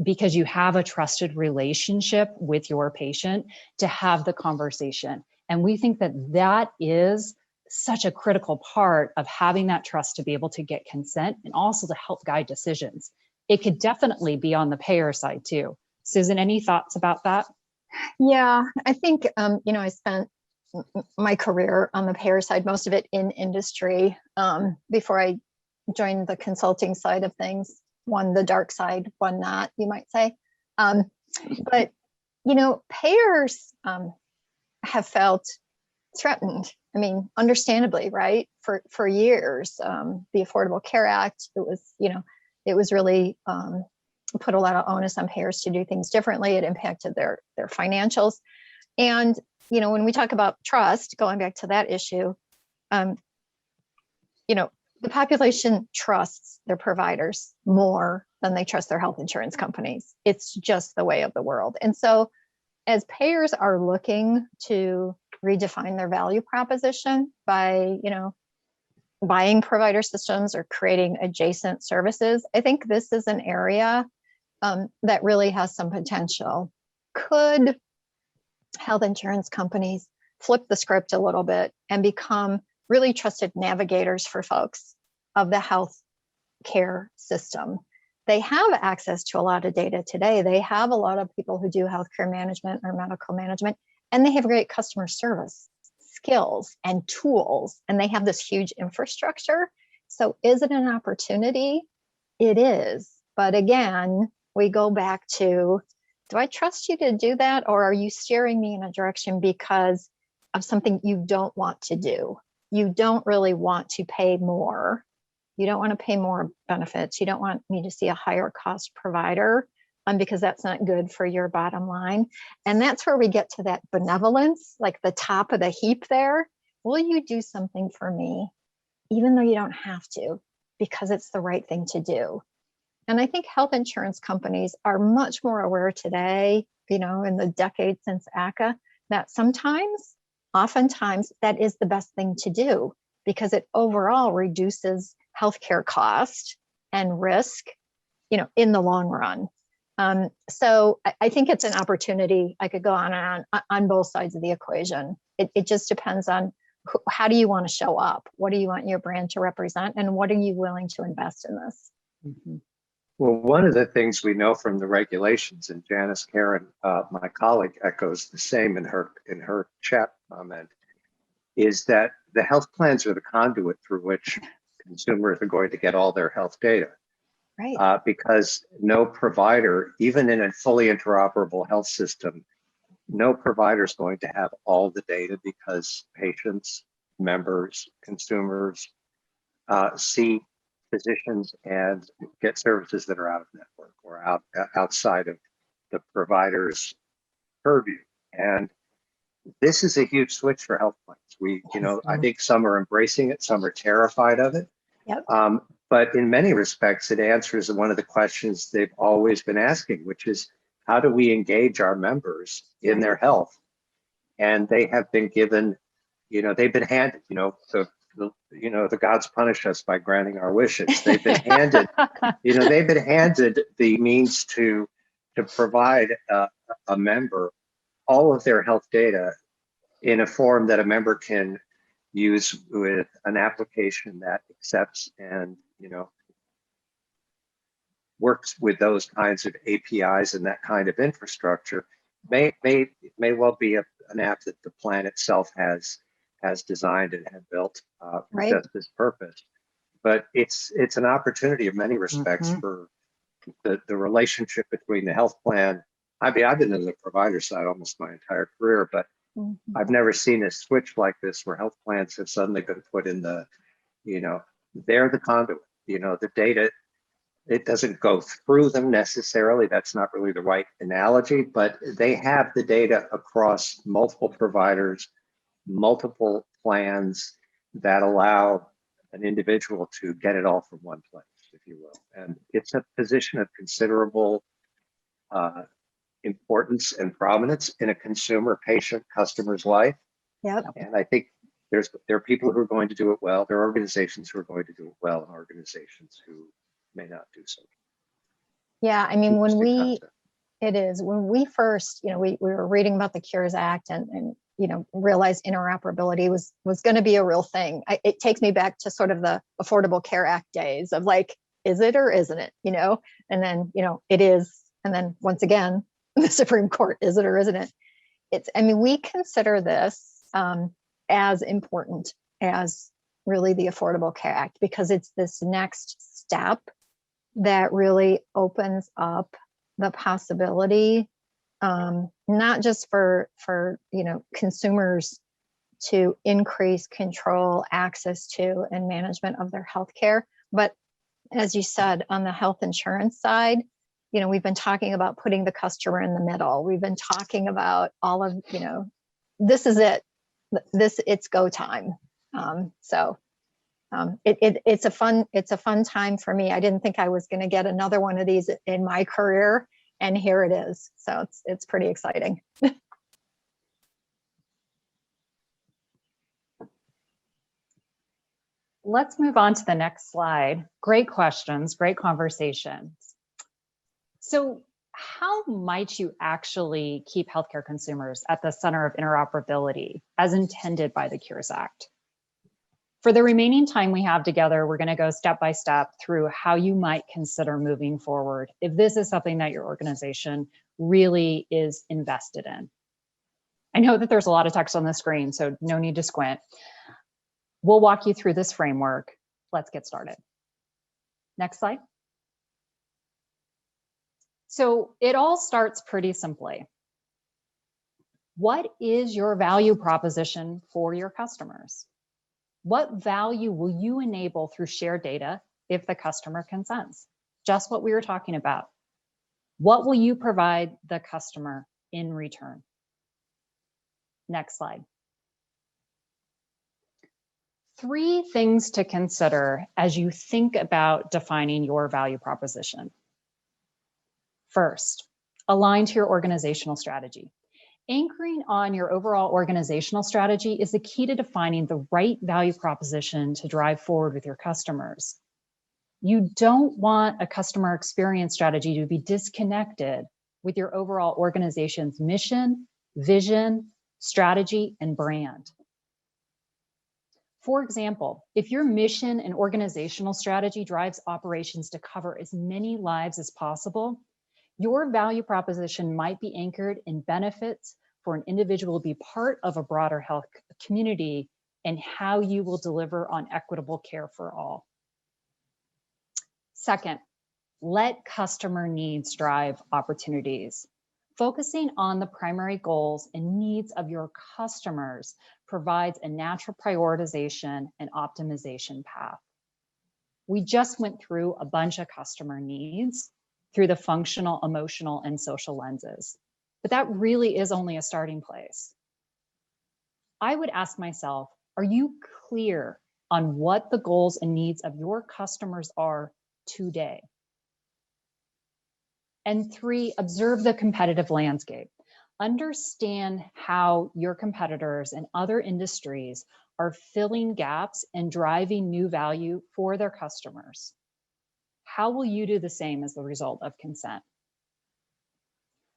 because you have a trusted relationship with your patient to have the conversation. And we think that that is such a critical part of having that trust to be able to get consent and also to help guide decisions. It could definitely be on the payer side too. Susan, any thoughts about that? Yeah, I think, I spent my career on the payer side, most of it in industry, before I joined the consulting side of things. One, the dark side, one not, you might say. But, payers have felt threatened. I mean, understandably, right? For years, the Affordable Care Act, it was really put a lot of onus on payers to do things differently. It impacted their financials. And, when we talk about trust, going back to that issue, the population trusts their providers more than they trust their health insurance companies. It's just the way of the world. And so as payers are looking to redefine their value proposition by, buying provider systems or creating adjacent services, I think this is an area that really has some potential. Could health insurance companies flip the script a little bit and become really trusted navigators for folks of the health care system? They have access to a lot of data today. They have a lot of people who do healthcare management or medical management, and they have great customer service skills and tools, and they have this huge infrastructure. So is it an opportunity? It is. But again, we go back to, do I trust you to do that? Or are you steering me in a direction because of something you don't want to do? You don't really want to pay more. You don't want to pay more benefits. You don't want me to see a higher cost provider because that's not good for your bottom line. And that's where we get to that benevolence, like the top of the heap there. Will you do something for me, even though you don't have to, because it's the right thing to do? And I think health insurance companies are much more aware today, in the decade since ACA, that oftentimes that is the best thing to do because it overall reduces healthcare cost and risk, in the long run. So I think it's an opportunity. I could go on and on both sides of the equation. It just depends on how do you want to show up? What do you want your brand to represent? And what are you willing to invest in this? Mm-hmm. Well, one of the things we know from the regulations, and Janice Karen, my colleague, echoes the same in her chat comment, is that the health plans are the conduit through which consumers are going to get all their health data. Right. Because no provider, even in a fully interoperable health system, no provider is going to have all the data because patients, members, consumers see physicians and get services that are out of network or outside of the provider's purview. And this is a huge switch for health plans. I think some are embracing it, some are terrified of it. Yep. But in many respects, it answers one of the questions they've always been asking, which is how do we engage our members in their health? And they have been given, they've been handed, the gods punish us by granting our wishes. They've been handed, the means to provide a member all of their health data in a form that a member can use with an application that accepts and works with those kinds of APIs and that kind of infrastructure. May well be an app that the plan itself has designed and had built for just this purpose. But it's an opportunity in many respects for the relationship between the health plan. I mean, I've been in the provider side almost my entire career, but I've never seen a switch like this where health plans have suddenly been put in they're the conduit. The data, it doesn't go through them necessarily. That's not really the right analogy, but they have the data across multiple providers, multiple plans that allow an individual to get it all from one place, if you will. And it's a position of considerable importance and prominence in a consumer, patient, customer's life. Yep. And I think there are people who are going to do it well. There are organizations who are going to do it well, and organizations who may not do so. Yeah, I mean, when we first, we were reading about the Cures Act and realized interoperability was going to be a real thing. It takes me back to sort of the Affordable Care Act days of like, is it or isn't it? And then, it is. And then once again, the Supreme Court, is it or isn't it? I mean, we consider this as important as really the Affordable Care Act, because it's this next step that really opens up the possibility, not just for consumers to increase control, access to, and management of their health care, but as you said, on the health insurance side, we've been talking about putting the customer in the middle. We've been talking about all of, this is it. It's go time. It's a fun time for me. I didn't think I was going to get another one of these in my career, and here it is. So it's pretty exciting. Let's move on to the next slide. Great questions, great conversations. So how might you actually keep healthcare consumers at the center of interoperability as intended by the Cures Act? For the remaining time we have together, we're going to go step by step through how you might consider moving forward if this is something that your organization really is invested in. I know that there's a lot of text on the screen, so no need to squint. We'll walk you through this framework. Let's get started. Next slide. So it all starts pretty simply. What is your value proposition for your customers? What value will you enable through shared data if the customer consents? Just what we were talking about. What will you provide the customer in return? Next slide. 3 things to consider as you think about defining your value proposition. First, align to your organizational strategy. Anchoring on your overall organizational strategy is the key to defining the right value proposition to drive forward with your customers. You don't want a customer experience strategy to be disconnected with your overall organization's mission, vision, strategy, and brand. For example, if your mission and organizational strategy drives operations to cover as many lives as possible, your value proposition might be anchored in benefits for an individual to be part of a broader health community and how you will deliver on equitable care for all. Second, let customer needs drive opportunities. Focusing on the primary goals and needs of your customers provides a natural prioritization and optimization path. We just went through a bunch of customer needs through the functional, emotional, and social lenses, but that really is only a starting place. I would ask myself, are you clear on what the goals and needs of your customers are today? And 3, observe the competitive landscape. Understand how your competitors and other industries are filling gaps and driving new value for their customers. How will you do the same as the result of consent?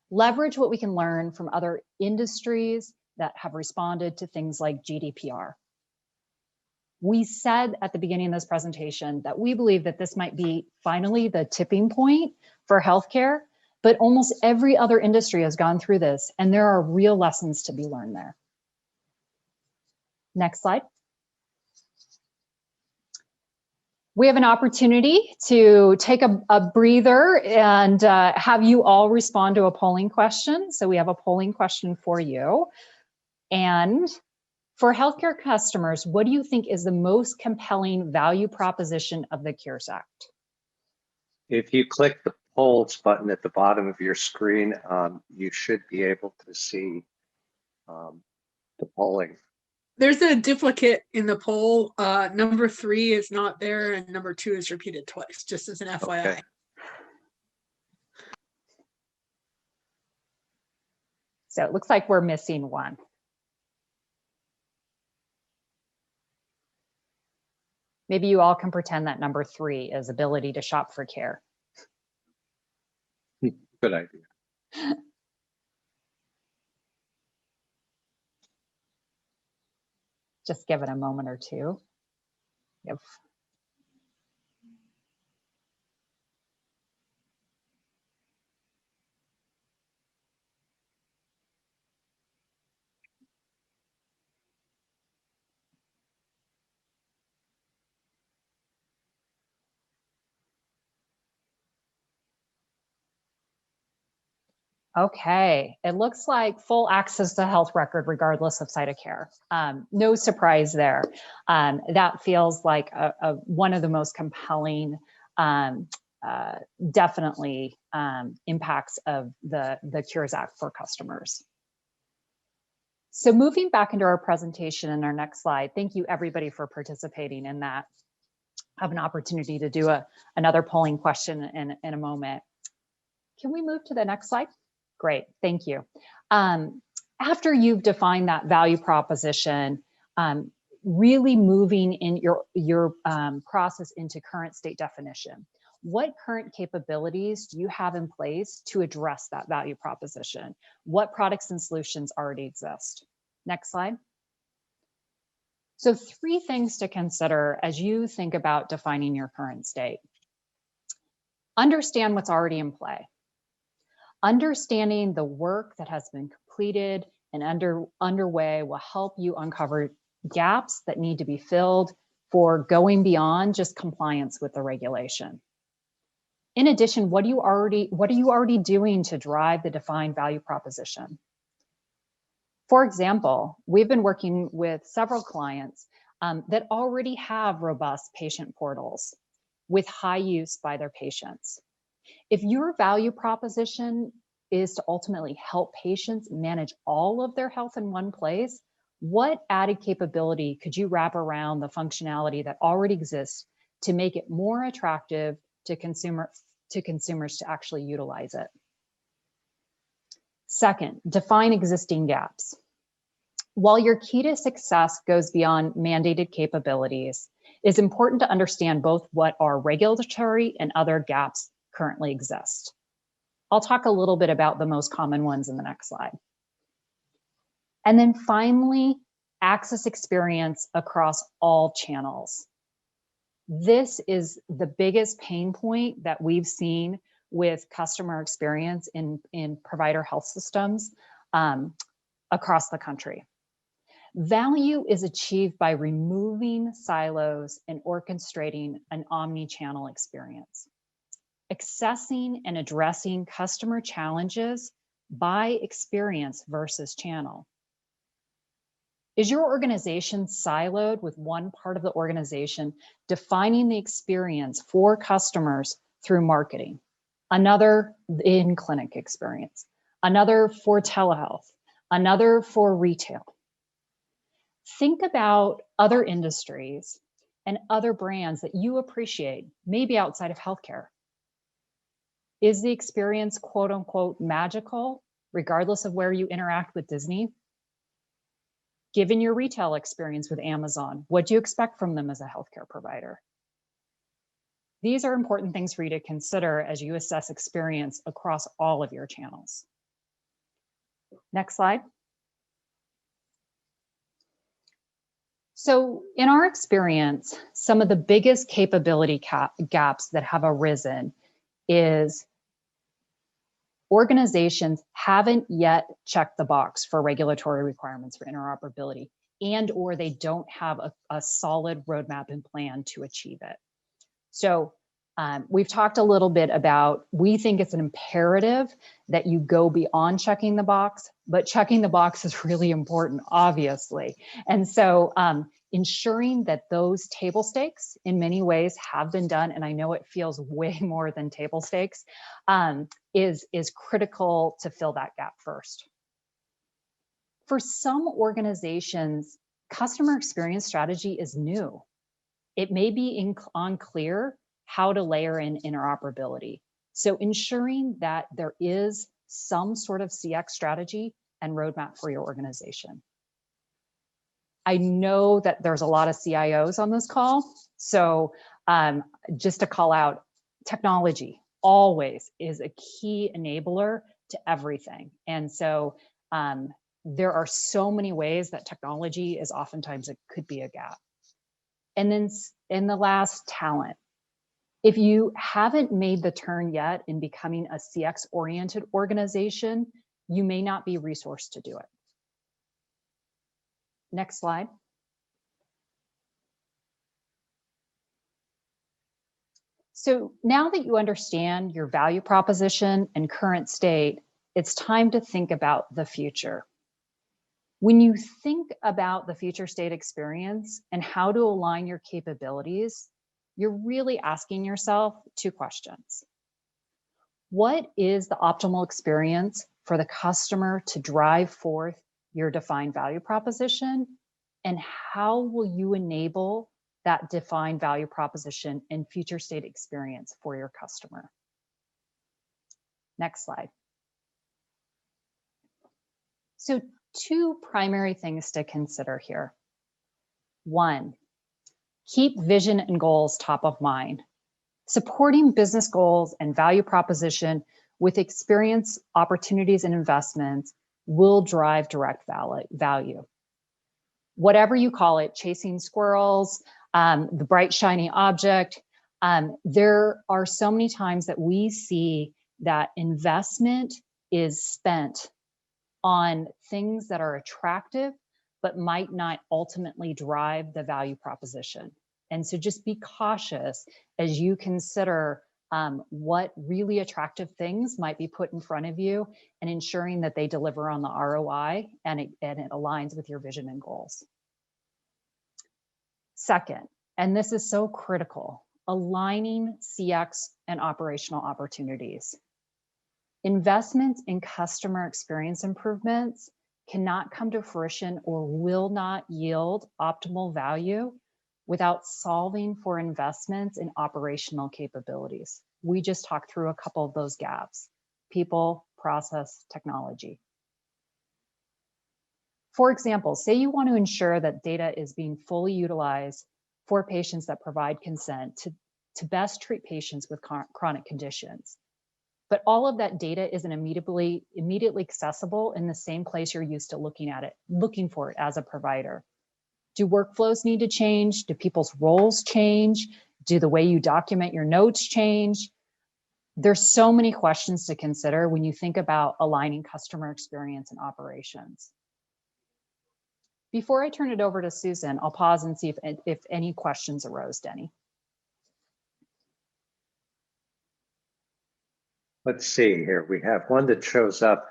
Leverage what we can learn from other industries that have responded to things like GDPR. We said at the beginning of this presentation that we believe that this might be finally the tipping point for healthcare, but almost every other industry has gone through this, and there are real lessons to be learned there. Next slide. We have an opportunity to take a breather and have you all respond to a polling question. So we have a polling question for you. And for healthcare customers, what do you think is the most compelling value proposition of the Cures Act? If you click the polls button at the bottom of your screen, you should be able to see the polling. There's a duplicate in the poll. Number 3 is not there, and number 2 is repeated twice, just as an FYI. Okay. So it looks like we're missing one. Maybe you all can pretend that number 3 is ability to shop for care. Good idea. Just give it a moment or two. Yep. Okay, it looks like full access to health record regardless of site of care. No surprise there. That feels like one of the most compelling, um, definitely impacts of the Cures Act for customers. So moving back into our presentation in our next slide, thank you everybody for participating in that. I have an opportunity to do another polling question in a moment. Can we move to the next slide? Great, thank you. After you've defined that value proposition, really moving in your process into current state definition. What current capabilities do you have in place to address that value proposition? What products and solutions already exist? Next slide. So 3 things to consider as you think about defining your current state. Understand what's already in play. Understanding the work that has been completed and underway will help you uncover gaps that need to be filled for going beyond just compliance with the regulation. In addition, what are you already doing to drive the defined value proposition? For example, we've been working with several clients that already have robust patient portals with high use by their patients. If your value proposition is to ultimately help patients manage all of their health in one place, what added capability could you wrap around the functionality that already exists to make it more attractive to consumers to actually utilize it? Second, define existing gaps. While your key to success goes beyond mandated capabilities, it's important to understand both what our regulatory and other gaps currently exist. I'll talk a little bit about the most common ones in the next slide. And then finally, access experience across all channels. This is the biggest pain point that we've seen with customer experience in provider health systems across the country. Value is achieved by removing silos and orchestrating an omni-channel experience. Accessing and addressing customer challenges by experience versus channel. Is your organization siloed with one part of the organization defining the experience for customers through marketing? Another in-clinic experience, another for telehealth, another for retail. Think about other industries and other brands that you appreciate, maybe outside of healthcare. Is the experience quote unquote magical, regardless of where you interact with Disney? Given your retail experience with Amazon, what do you expect from them as a healthcare provider? These are important things for you to consider as you assess experience across all of your channels. Next slide. So in our experience, some of the biggest capability gaps that have arisen is organizations haven't yet checked the box for regulatory requirements for interoperability, and or they don't have a solid roadmap and plan to achieve it. So we've talked a little bit about, we think it's an imperative that you go beyond checking the box, but checking the box is really important, obviously. And so ensuring that those table stakes in many ways have been done, and I know it feels way more than table stakes, is critical to fill that gap first. For some organizations, customer experience strategy is new. It may be unclear how to layer in interoperability. So ensuring that there is some sort of CX strategy and roadmap for your organization. I know that there's a lot of CIOs on this call. So just to call out, technology always is a key enabler to everything. And so there are so many ways that technology is oftentimes, it could be a gap. And then in the last, talent. If you haven't made the turn yet in becoming a CX-oriented organization, you may not be resourced to do it. Next slide. So now that you understand your value proposition and current state, it's time to think about the future. When you think about the future state experience and how to align your capabilities, you're really asking yourself two questions. What is the optimal experience for the customer to drive forth your defined value proposition? And how will you enable that defined value proposition and future state experience for your customer? Next slide. So two primary things to consider here. One, keep vision and goals top of mind. Supporting business goals and value proposition with experience, opportunities, and investments will drive direct value. Whatever you call it, chasing squirrels, the bright shiny object, there are so many times that we see that investment is spent on things that are attractive, but might not ultimately drive the value proposition. And so just be cautious as you consider what really attractive things might be put in front of you and ensuring that they deliver on the ROI and it aligns with your vision and goals. Second, and this is so critical, aligning CX and operational opportunities. Investments in customer experience improvements cannot come to fruition or will not yield optimal value without solving for investments in operational capabilities. We just talked through a couple of those gaps: people, process, technology. For example, say you want to ensure that data is being fully utilized for patients that provide consent to best treat patients with chronic conditions. But all of that data isn't immediately accessible in the same place you're used to looking for it as a provider. Do workflows need to change? Do people's roles change? Do the way you document your notes change? There's so many questions to consider when you think about aligning customer experience and operations. Before I turn it over to Susan, I'll pause and see if any questions arose, Denny. Let's see here. We have one that shows up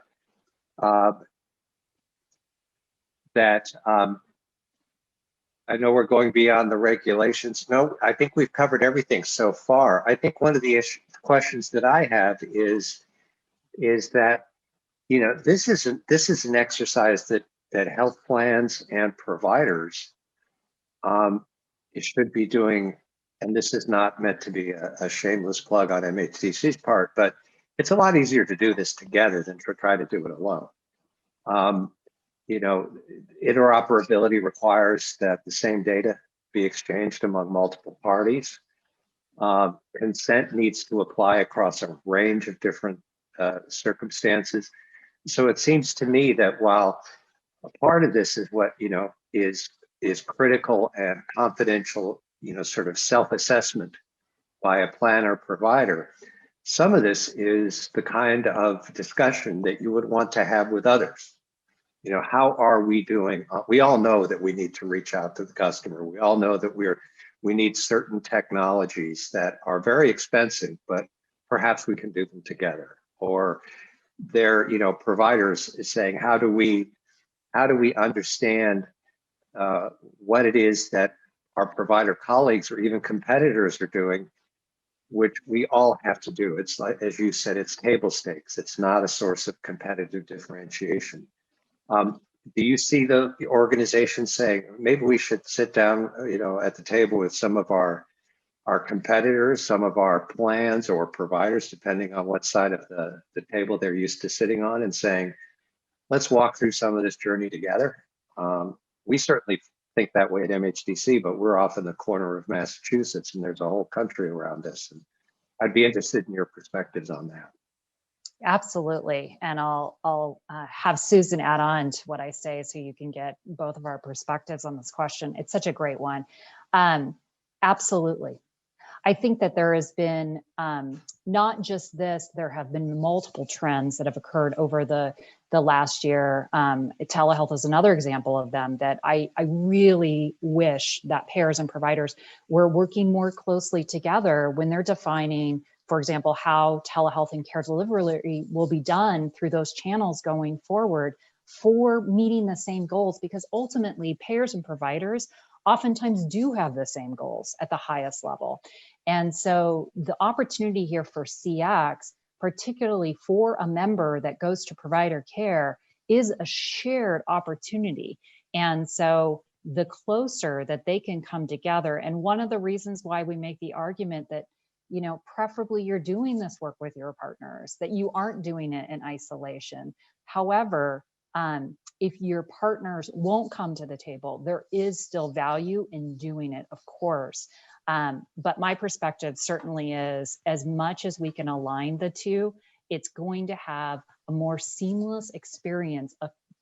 that I know we're going beyond the regulations. No, I think we've covered everything so far. I think one of the questions that I have is that, you know, this is an exercise that health plans and providers should be doing. And this is not meant to be a shameless plug on MHTC's part, but it's a lot easier to do this together than to try to do it alone. You know, interoperability requires that the same data be exchanged among multiple parties. Consent needs to apply across a range of different circumstances. So it seems to me that while a part of this is what, you know, is critical and confidential, you know, sort of self-assessment by a plan or provider, some of this is the kind of discussion that you would want to have with others. You know, how are we doing? We all know that we need to reach out to the customer. We all know that we need certain technologies that are very expensive, but perhaps we can do them together. Or their, you know, providers is saying, how do we understand what it is that our provider colleagues or even competitors are doing, which we all have to do. It's like, as you said, it's table stakes. It's not a source of competitive differentiation. Do you see the organization saying, maybe we should sit down, you know, at the table with some of our competitors, some of our plans or providers, depending on what side of the table they're used to sitting on, and saying, let's walk through some of this journey together? We certainly think that way at MHDC, but we're off in the corner of Massachusetts and there's a whole country around us. And I'd be interested in your perspectives on that. Absolutely. And I'll have Susan add on to what I say so you can get both of our perspectives on this question. It's such a great one. Absolutely. I think that there has been not just this, there have been multiple trends that have occurred over the last year. Telehealth is another example of them that I really wish that payers and providers were working more closely together when they're defining for example, how telehealth and care delivery will be done through those channels going forward for meeting the same goals, because ultimately payers and providers oftentimes do have the same goals at the highest level. And so the opportunity here for CX, particularly for a member that goes to provider care, is a shared opportunity. And so the closer that they can come together, and one of the reasons why we make the argument that, you know, preferably you're doing this work with your partners, that you aren't doing it in isolation. However, if your partners won't come to the table, there is still value in doing it, of course. But my perspective certainly is, as much as we can align the two, it's going to have a more seamless experience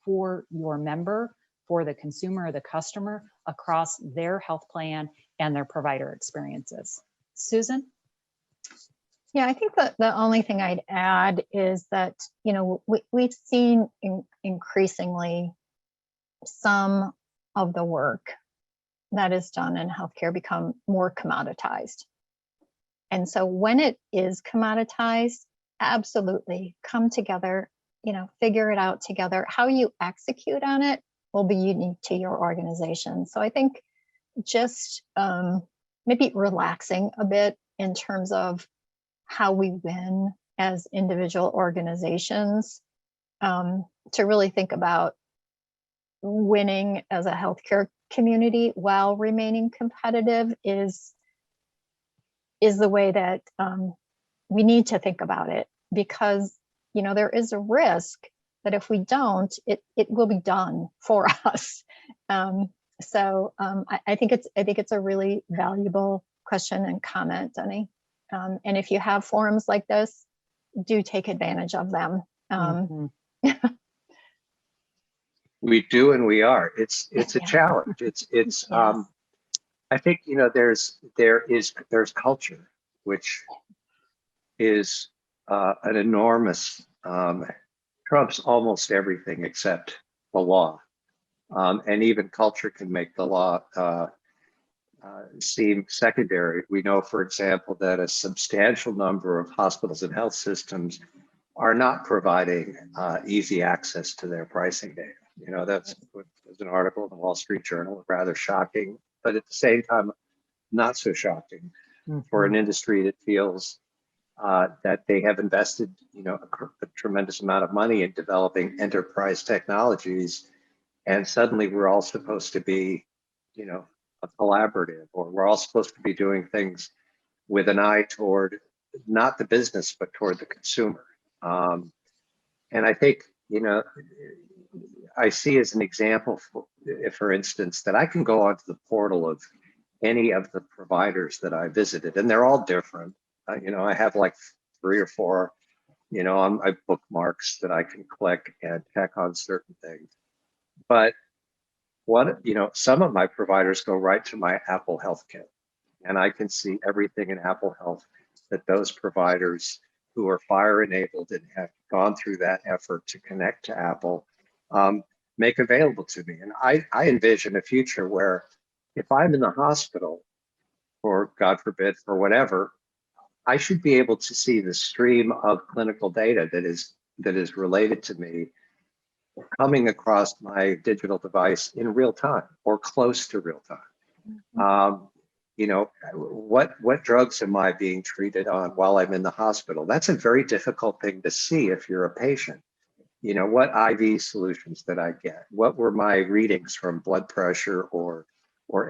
for your member, for the consumer or the customer, across their health plan and their provider experiences. Susan? Yeah, I think that the only thing I'd add is that, you know, we've seen increasingly some of the work that is done in healthcare become more commoditized. And so when it is commoditized, absolutely come together, you know, figure it out together. How you execute on it will be unique to your organization. So I think just maybe relaxing a bit in terms of how we win as individual organizations, to really think about winning as a healthcare community while remaining competitive is the way that we need to think about it, because, you know, there is a risk that if we don't, it will be done for us. I think it's a really valuable question and comment, Denny. And if you have forums like this, do take advantage of them. We do, and we are. It's a Yeah. challenge. It's Yes. I think, you know, there's culture, which is an enormous trumps almost everything except the law, and even culture can make the law seem secondary. We know, for example, that a substantial number of hospitals and health systems are not providing easy access to their pricing data. You know, there's an article in the Wall Street Journal, rather shocking, but at the same time, not so shocking for an industry that feels that they have invested, you know, a tremendous amount of money in developing enterprise technologies, and suddenly we're all supposed to be, you know, a collaborative, or we're all supposed to be doing things with an eye toward not the business, but toward the consumer. And I think, you know, I see as an example, for instance, that I can go onto the portal of any of the providers that I visited, and they're all different. You know, I have like 3 or 4, you know, I bookmarks that I can click and check on certain things. But you know, some of my providers go right to my Apple Health Kit, and I can see everything in Apple Health that those providers who are FHIR enabled and have gone through that effort to connect to Apple make available to me. And I envision a future where if I'm in the hospital, or God forbid, for whatever, I should be able to see the stream of clinical data that is related to me coming across my digital device in real time or close to real time. You know, what drugs am I being treated on while I'm in the hospital? That's a very difficult thing to see if you're a patient. You know, what IV solutions did I get? What were my readings from blood pressure or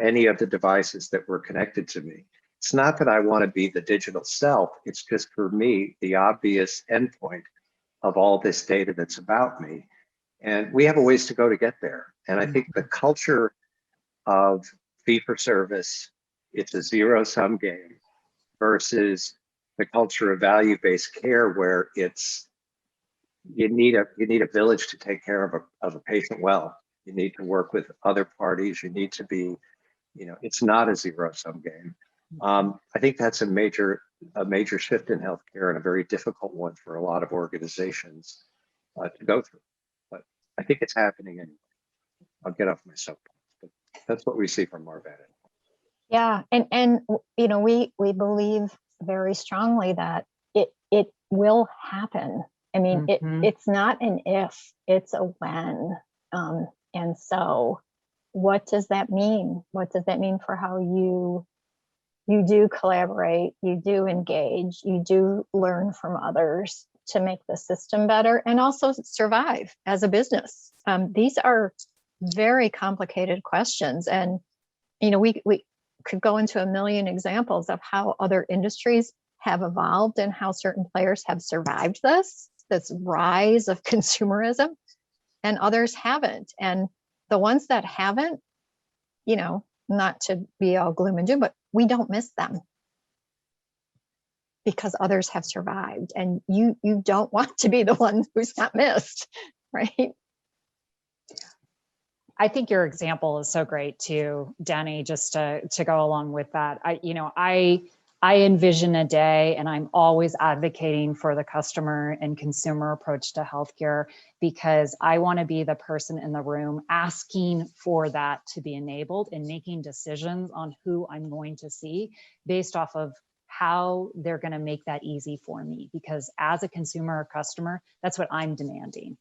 any of the devices that were connected to me? It's not that I want to be the digital self. It's just, for me, the obvious endpoint of all this data that's about me. And we have a ways to go to get there. And I think the culture of fee-for-service, it's a zero-sum game, versus the culture of value-based care, where it's you need a village to take care of a patient well. You need to work with other parties. You need to be, you know, it's not a zero-sum game. I think that's a major shift in healthcare, and a very difficult one for a lot of organizations to go through. But I think it's happening anyway. I'll get off my soapbox, but that's what we see from our vantage. Yeah, and you know, we believe very strongly that it will happen. I mean, Mhm. it's not an if, it's a when. And so what does that mean? What does that mean for how you do collaborate, you do engage, you do learn from others to make the system better and also survive as a business? These are very complicated questions. And, we could go into a million examples of how other industries have evolved and how certain players have survived this rise of consumerism, and others haven't. And the ones that haven't, not to be all gloom and doom, but we don't miss them because others have survived, and you don't want to be the one who's not missed, right? I think your example is so great too, Danny, just to go along with that. I envision a day, and I'm always advocating for the customer and consumer approach to healthcare, because I want to be the person in the room asking for that to be enabled and making decisions on who I'm going to see based off of how they're going to make that easy for me. Because as a consumer or customer, that's what I'm demanding.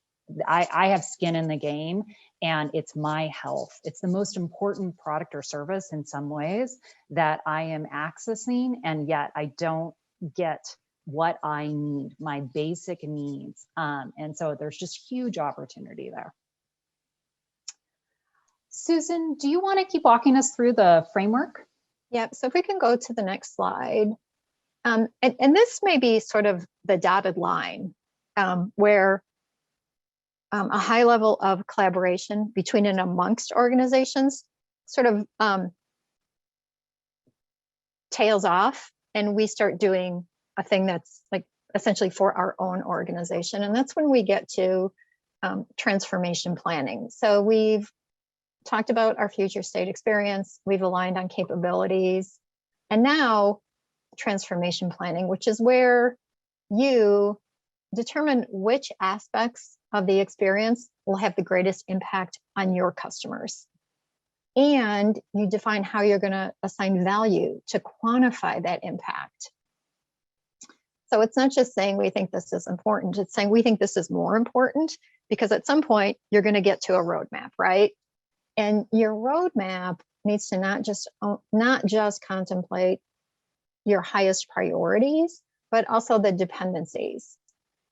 I have skin in the game, and it's my health. It's the most important product or service in some ways that I am accessing, and yet I don't get what I need, my basic needs. And so there's just huge opportunity there. Susan, do you want to keep walking us through the framework? Yep. So if we can go to the next slide. And this may be sort of the dotted line, where a high level of collaboration between and amongst organizations sort of tails off, and we start doing a thing that's like essentially for our own organization. And that's when we get to transformation planning. So we've talked about our future state experience, we've aligned on capabilities, and now transformation planning, which is where you determine which aspects of the experience will have the greatest impact on your customers. And you define how you're going to assign value to quantify that impact. So it's not just saying we think this is important, it's saying we think this is more important, because at some point you're going to get to a roadmap, right? And your roadmap needs to not just contemplate your highest priorities, but also the dependencies.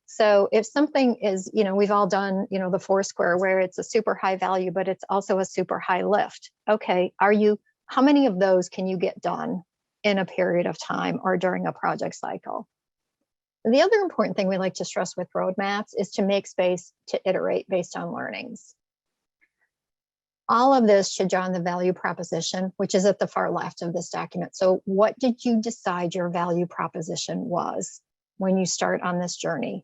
So if something is, we've all done, the Foursquare where it's a super high value, but it's also a super high lift. Okay, how many of those can you get done in a period of time or during a project cycle? The other important thing we like to stress with roadmaps is to make space to iterate based on learnings. All of this should draw on the value proposition, which is at the far left of this document. So what did you decide your value proposition was when you start on this journey?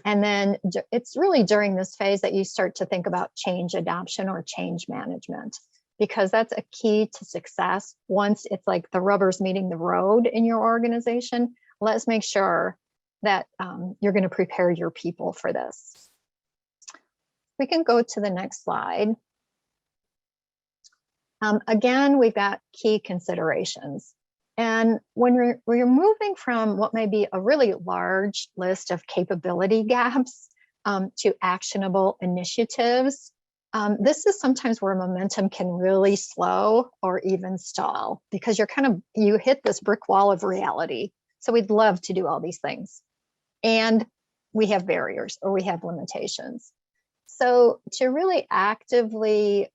And then it's really during this phase that you start to think about change adoption or change management, because that's a key to success. Once it's like the rubber's meeting the road in your organization, let's make sure that you're going to prepare your people for this. We can go to the next slide. Again, we've got key considerations. And when we're moving from what may be a really large list of capability gaps to actionable initiatives, this is sometimes where momentum can really slow or even stall, because you hit this brick wall of reality. So we'd love to do all these things, and we have barriers or we have limitations. So to really actively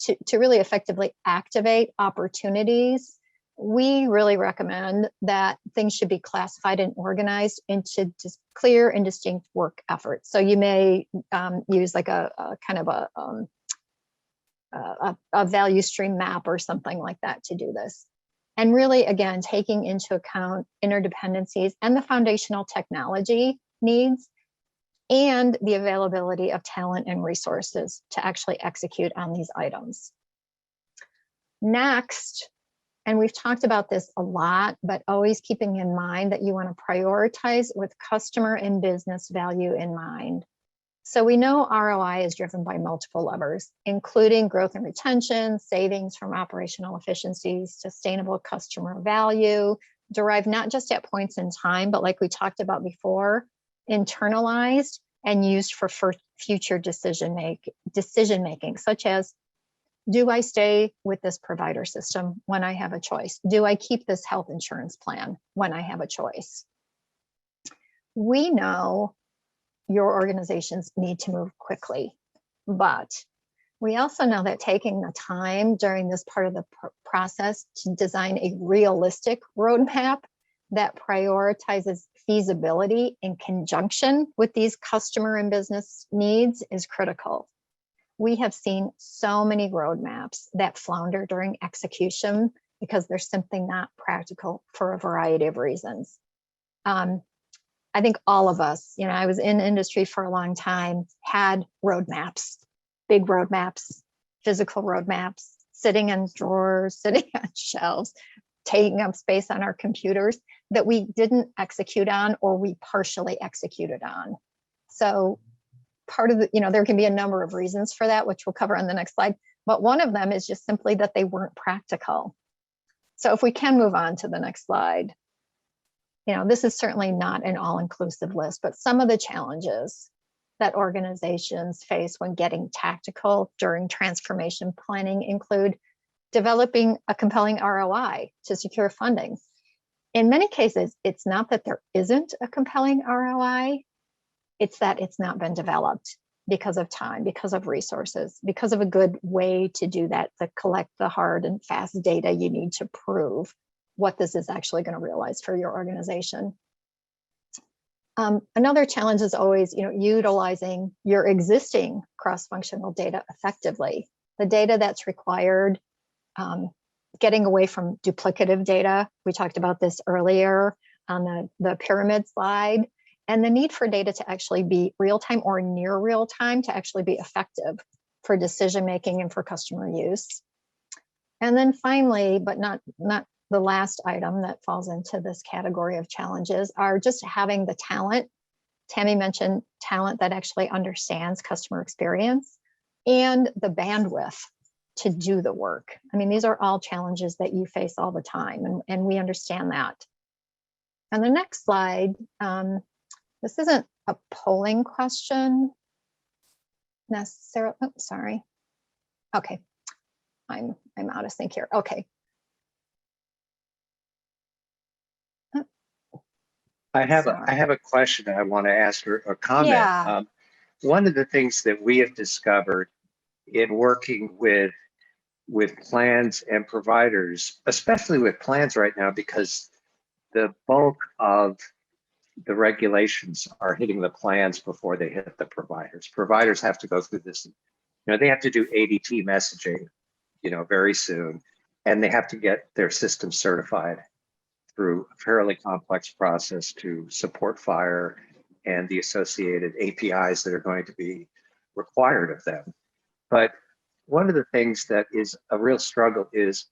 to really effectively activate opportunities, we really recommend that things should be classified and organized into just clear and distinct work efforts. So you may use like a kind of a value stream map or something like that to do this. And really, again, taking into account interdependencies and the foundational technology needs and the availability of talent and resources to actually execute on these items. Next, and we've talked about this a lot, but always keeping in mind that you want to prioritize with customer and business value in mind. So we know ROI is driven by multiple levers, including growth and retention, savings from operational efficiencies, sustainable customer value, derived not just at points in time, but like we talked about before, internalized and used for future decision making, such as, do I stay with this provider system when I have a choice? Do I keep this health insurance plan when I have a choice? We know your organizations need to move quickly, but we also know that taking the time during this part of the process to design a realistic roadmap that prioritizes feasibility in conjunction with these customer and business needs is critical. We have seen so many roadmaps that flounder during execution because they're simply not practical for a variety of reasons. I think all of us, I was in industry for a long time, had roadmaps, big roadmaps, physical roadmaps, sitting in drawers, sitting on shelves, taking up space on our computers that we didn't execute on or we partially executed on. So part of the, there can be a number of reasons for that, which we'll cover on the next slide. But one of them is just simply that they weren't practical. So if we can move on to the next slide. This is certainly not an all-inclusive list, but some of the challenges that organizations face when getting tactical during transformation planning include developing a compelling ROI to secure funding. In many cases, it's not that there isn't a compelling ROI, it's that it's not been developed because of time, because of resources, because of a good way to do that, to collect the hard and fast data you need to prove what this is actually going to realize for your organization. Another challenge is always, utilizing your existing cross-functional data effectively. The data that's required, getting away from duplicative data. We talked about this earlier on the pyramid slide, and the need for data to actually be real-time or near real-time to actually be effective for decision-making and for customer use. And then finally, but not the last item that falls into this category of challenges, are just having the talent. Tammy mentioned talent that actually understands customer experience and the bandwidth to do the work. I mean, these are all challenges that you face all the time, and we understand that. On the next slide, this isn't a polling question necessarily. Oh, sorry. Okay, I'm out of sync here. Okay. I have a question I want to ask or comment. Yeah. One of the things that we have discovered in working with plans and providers, especially with plans right now, because the bulk of the regulations are hitting the plans before they hit the providers. Providers have to go through this, they have to do ADT messaging, very soon, and they have to get their system certified through a fairly complex process to support FHIR and the associated APIs that are going to be required of them. But one of the things that is a real struggle is,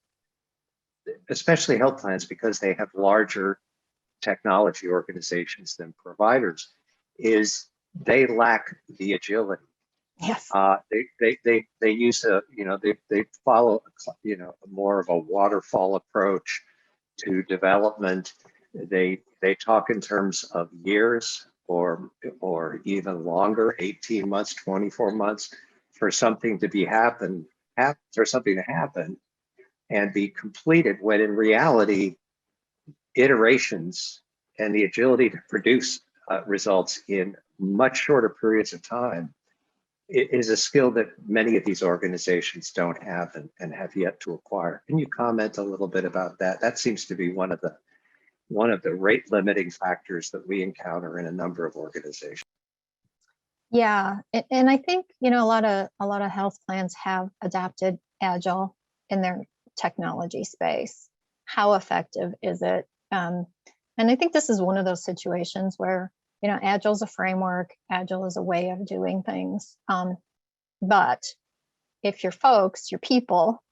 especially health plans, because they have larger technology organizations than providers, is they lack the agility. Yes. They use they follow more of a waterfall approach to development. They talk in terms of years or even longer, 18 months, 24 months for something to happen and be completed, when in reality, iterations and the agility to produce results in much shorter periods of time is a skill that many of these organizations don't have and have yet to acquire. Can you comment a little bit about that? That seems to be one of the rate limiting factors that we encounter in a number of organizations. Yeah, and I think a lot of health plans have adopted Agile in their technology space. How effective is it? And I think this is one of those situations where Agile is a framework, Agile is a way of doing things. But if your folks, your people,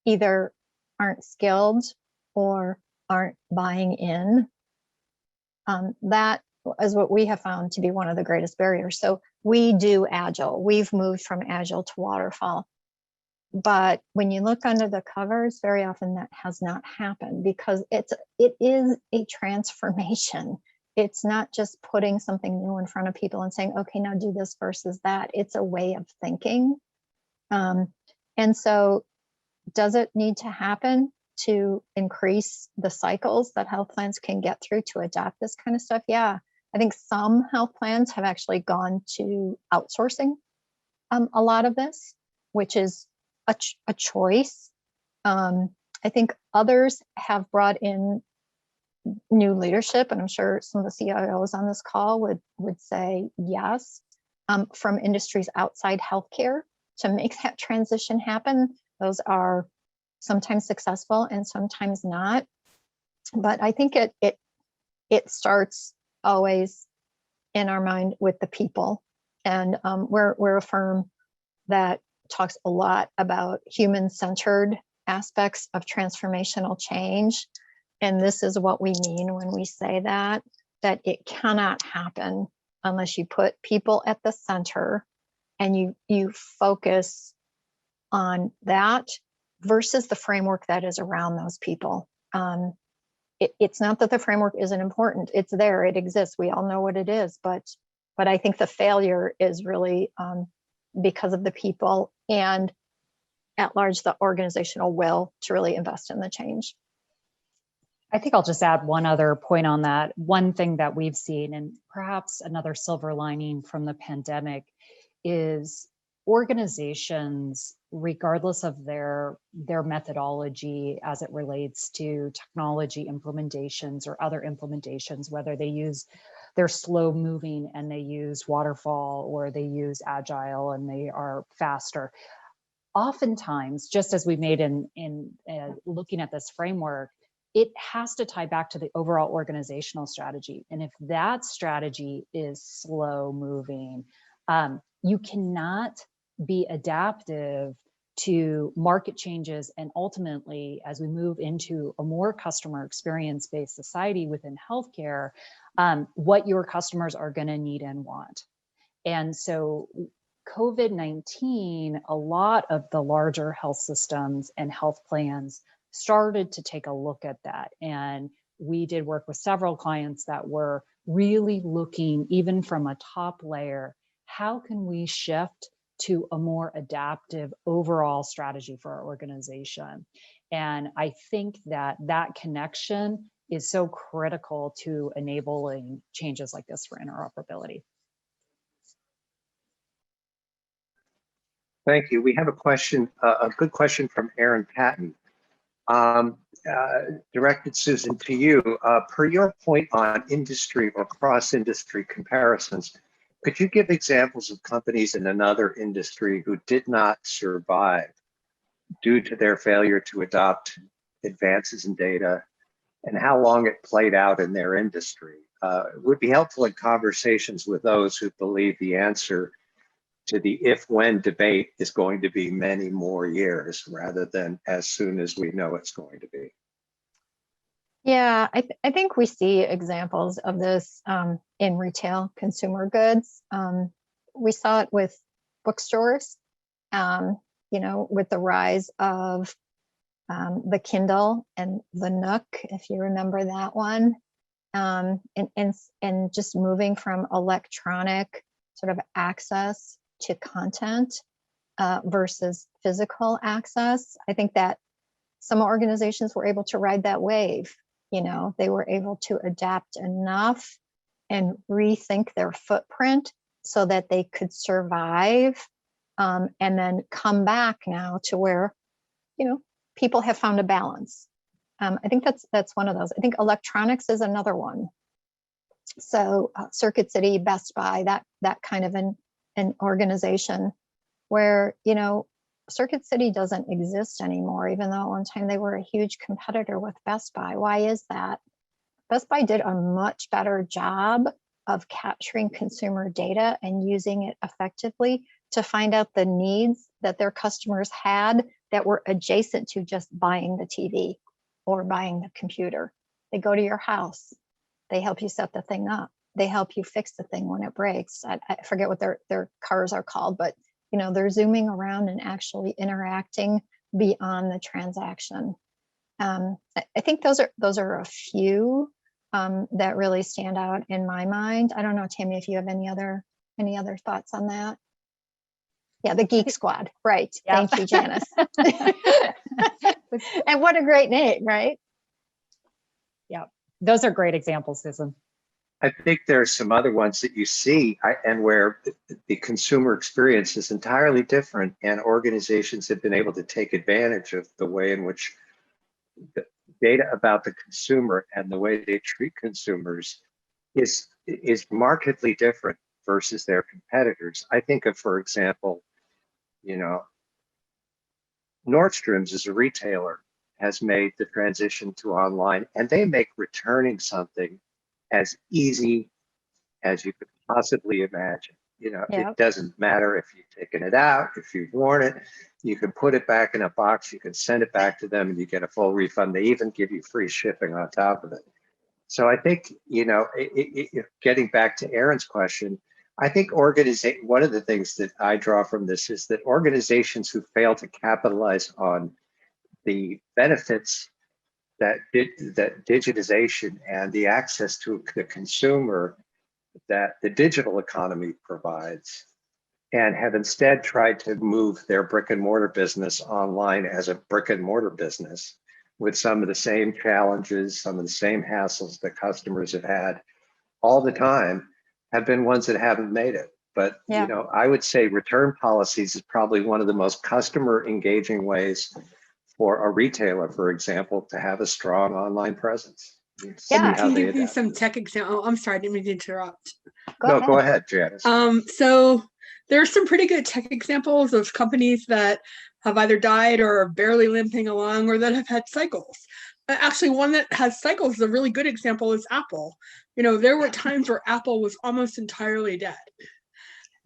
either aren't skilled or aren't buying in, that is what we have found to be one of the greatest barriers. So we do Agile. We've moved from Agile to Waterfall. But when you look under the covers, very often that has not happened because it is a transformation. It's not just putting something new in front of people and saying, okay, now do this versus that. It's a way of thinking. And so does it need to happen to increase the cycles that health plans can get through to adopt this kind of stuff? Yeah, I think some health plans have actually gone to outsourcing a lot of this, which is a choice. I think others have brought in new leadership, and I'm sure some of the CIOs on this call would say yes, from industries outside healthcare to make that transition happen. Those are sometimes successful and sometimes not. But I think it starts always in our mind with the people, and we're a firm that talks a lot about human-centered aspects of transformational change. And this is what we mean when we say that it cannot happen unless you put people at the center and you focus on that versus the framework that is around those people. It's not that the framework isn't important. It's there, it exists. We all know what it is, but I think the failure is really because of the people and at large the organizational will to really invest in the change. I think I'll just add one other point on that. One thing that we've seen, and perhaps another silver lining from the pandemic, is organizations, regardless of their methodology as it relates to technology implementations or other implementations, whether they're slow moving and they use waterfall or they use agile and they are faster. Oftentimes, just as we made in looking at this framework, it has to tie back to the overall organizational strategy. And if that strategy is slow moving, you cannot be adaptive to market changes. And ultimately, as we move into a more customer experience-based society within healthcare, what your customers are going to need and want. And so COVID-19, a lot of the larger health systems and health plans started to take a look at that. And we did work with several clients that were really looking, even from a top layer, how can we shift to a more adaptive overall strategy for our organization? And I think that connection is so critical to enabling changes like this for interoperability. Thank you. We have a question, a good question from Aaron Patton. Directed, Susan, to you. Per your point on industry or cross-industry comparisons, could you give examples of companies in another industry who did not survive due to their failure to adopt advances in data and how long it played out in their industry? It would be helpful in conversations with those who believe the answer to the if-when debate is going to be many more years rather than as soon as we know it's going to be. Yeah, I think we see examples of this in retail consumer goods. We saw it with bookstores, with the rise of the Kindle and the Nook, if you remember that one, and just moving from electronic sort of access to content versus physical access. I think that some organizations were able to ride that wave. They were able to adapt enough and rethink their footprint so that they could survive and then come back now to where, people have found a balance. I think that's one of those. I think electronics is another one. So Circuit City, Best Buy, that kind of an organization where, Circuit City doesn't exist anymore, even though at one time they were a huge competitor with Best Buy. Why is that? Best Buy did a much better job of capturing consumer data and using it effectively to find out the needs that their customers had that were adjacent to just buying the TV or buying the computer. They go to your house. They help you set the thing up. They help you fix the thing when it breaks. I forget what their cars are called, but they're zooming around and actually interacting beyond the transaction. I think those are a few that really stand out in my mind. I don't know, Tammy, if you have any other thoughts on that. Yeah, the Geek Squad, right? Yeah. Thank you, Janice. And what a great name, right? Yeah, those are great examples, Susan. I think there are some other ones that you see and where the consumer experience is entirely different, and organizations have been able to take advantage of the way in which the data about the consumer and the way they treat consumers is markedly different versus their competitors. I think of, for example, Nordstrom's as a retailer has made the transition to online, and they make returning something as easy as you could possibly imagine. It doesn't matter if you've taken it out, if you've worn it, you can put it back in a box, you can send it back to them and you get a full refund. They even give you free shipping on top of it. So I think, getting back to Aaron's question, I think one of the things that I draw from this is that organizations who fail to capitalize on the benefits that digitization and the access to the consumer that the digital economy provides, and have instead tried to move their brick and mortar business online as a brick and mortar business with some of the same challenges, some of the same hassles that customers have had all the time, have been ones that haven't made it. But I would say return policies is probably one of the most customer engaging ways for a retailer, for example, to have a strong online presence. Can you give me some tech example? I'm sorry, I didn't mean to interrupt. Go ahead, Janice. So there are some pretty good tech examples of companies that have either died or are barely limping along, or that have had cycles. Actually, one that has cycles is a really good example is Apple. There were times where Apple was almost entirely dead,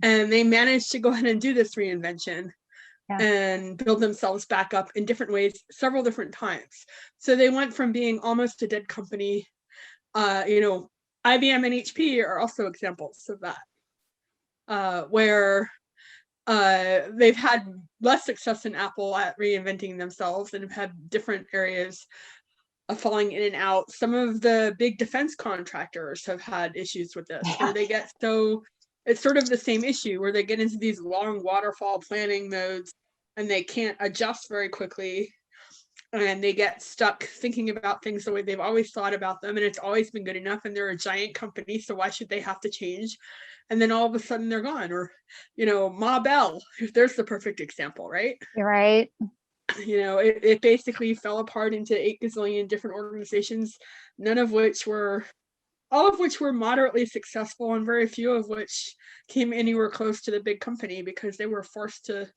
and they managed to go ahead and do this reinvention and build themselves back up in different ways, several different times. So they went from being almost a dead company. IBM and HP are also examples of that, where they've had less success than Apple at reinventing themselves and have had different areas of falling in and out. Some of the big defense contractors have had issues with this, where they get it's sort of the same issue where they get into these long waterfall planning modes and they can't adjust very quickly, and they get stuck thinking about things the way they've always thought about them, and it's always been good enough, and they're a giant company, so why should they have to change? And then all of a sudden they're gone. Or Ma Bell, there's the perfect example, right? You're right. It basically fell apart into 8 gazillion different organizations, all of which were moderately successful, and very few of which came anywhere close to the big company because they were forced to.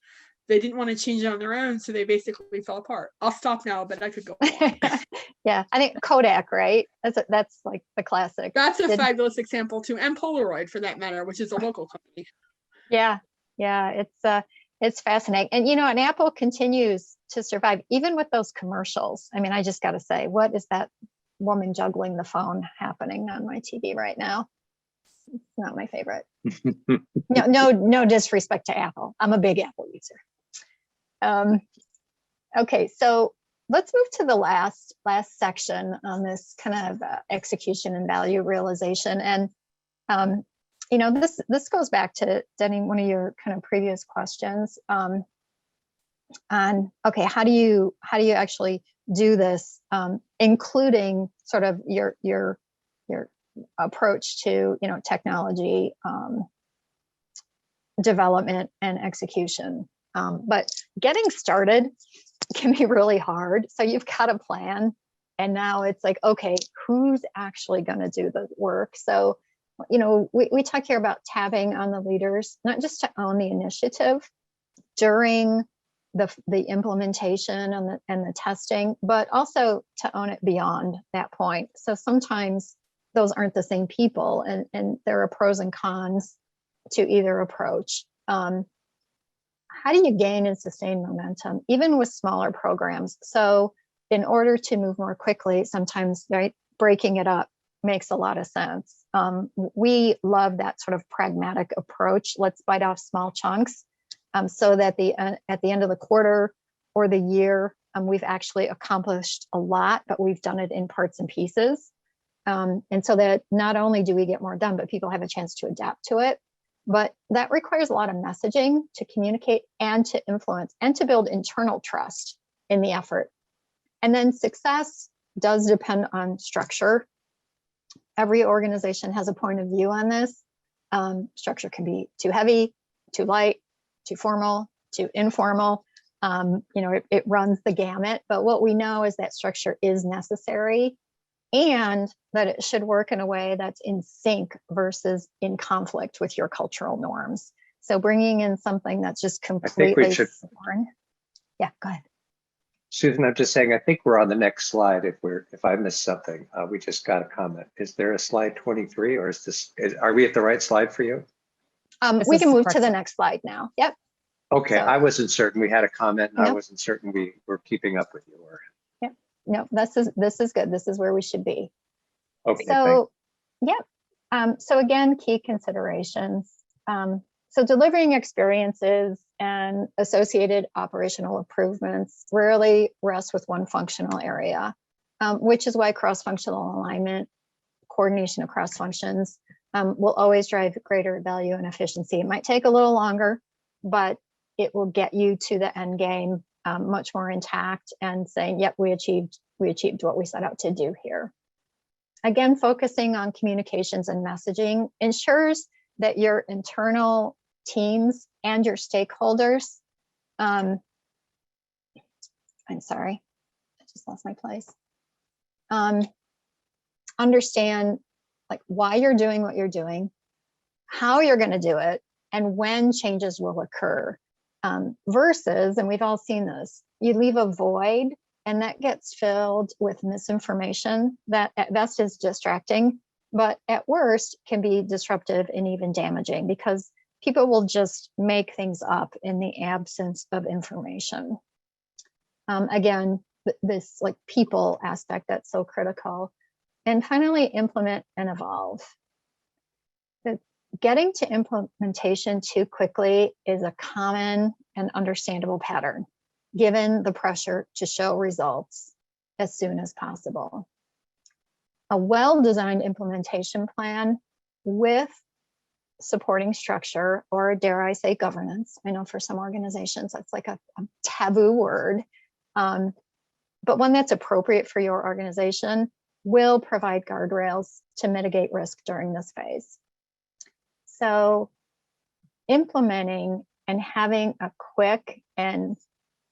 They didn't want to change it on their own, so they basically fell apart. I'll stop now, but I could go on. Yeah, I think Kodak, right? That's like the classic. That's a fabulous example too, and Polaroid for that matter, which is a local company. Yeah, it's fascinating, and Apple continues to survive even with those commercials. I mean, I just got to say, what is that woman juggling the phone happening on my TV right now? It's not my favorite. No disrespect to Apple. I'm a big Apple user. Okay, so let's move to the last section on this kind of execution and value realization. And this goes back to Denny, one of your kind of previous questions on how do you actually do this, including sort of your approach to technology development and execution. But getting started can be really hard. So you've got a plan, and now it's like, okay, who's actually going to do the work? So, we talk here about tabbing on the leaders, not just to own the initiative during the implementation and the testing, but also to own it beyond that point. So sometimes those aren't the same people, and there are pros and cons to either approach. How do you gain and sustain momentum, even with smaller programs? So in order to move more quickly, sometimes breaking it up makes a lot of sense. We love that sort of pragmatic approach. Let's bite off small chunks so that at the end of the quarter or the year, we've actually accomplished a lot, but we've done it in parts and pieces. And so that not only do we get more done, but people have a chance to adapt to it. But that requires a lot of messaging to communicate and to influence and to build internal trust in the effort. And then success does depend on structure. Every organization has a point of view on this. Structure can be too heavy, too light, too formal, too informal. It runs the gamut. But what we know is that structure is necessary and that it should work in a way that's in sync versus in conflict with your cultural norms. So bringing in something that's just completely foreign. Yeah, go ahead. Susan, I'm just saying, I think we're on the next slide. If I missed something, we just got a comment. Is there a slide 23 or are we at the right slide for you? We can move to the next slide now. Yep. Okay, so, I wasn't certain. We had a comment and I wasn't certain we were keeping up with you. Yep. No, this is good. This is where we should be. Okay. So, yep. So again, key considerations. So delivering experiences and associated operational improvements rarely rest with one functional area, which is why cross-functional alignment, coordination across functions will always drive greater value and efficiency. It might take a little longer, but it will get you to the end game much more intact and saying, yep, we achieved what we set out to do here. Again, focusing on communications and messaging ensures that your internal teams and your stakeholders, I'm sorry, I just lost my place, understand like why you're doing what you're doing, how you're going to do it, and when changes will occur. Versus, and we've all seen this, you leave a void and that gets filled with misinformation that at best is distracting, but at worst can be disruptive and even damaging because people will just make things up in the absence of information. Again, this like people aspect that's so critical. And finally, implement and evolve. Getting to implementation too quickly is a common and understandable pattern, given the pressure to show results as soon as possible. A well-designed implementation plan with supporting structure, or dare I say governance, I know for some organizations that's like a taboo word, but one that's appropriate for your organization will provide guardrails to mitigate risk during this phase. So implementing and having a quick and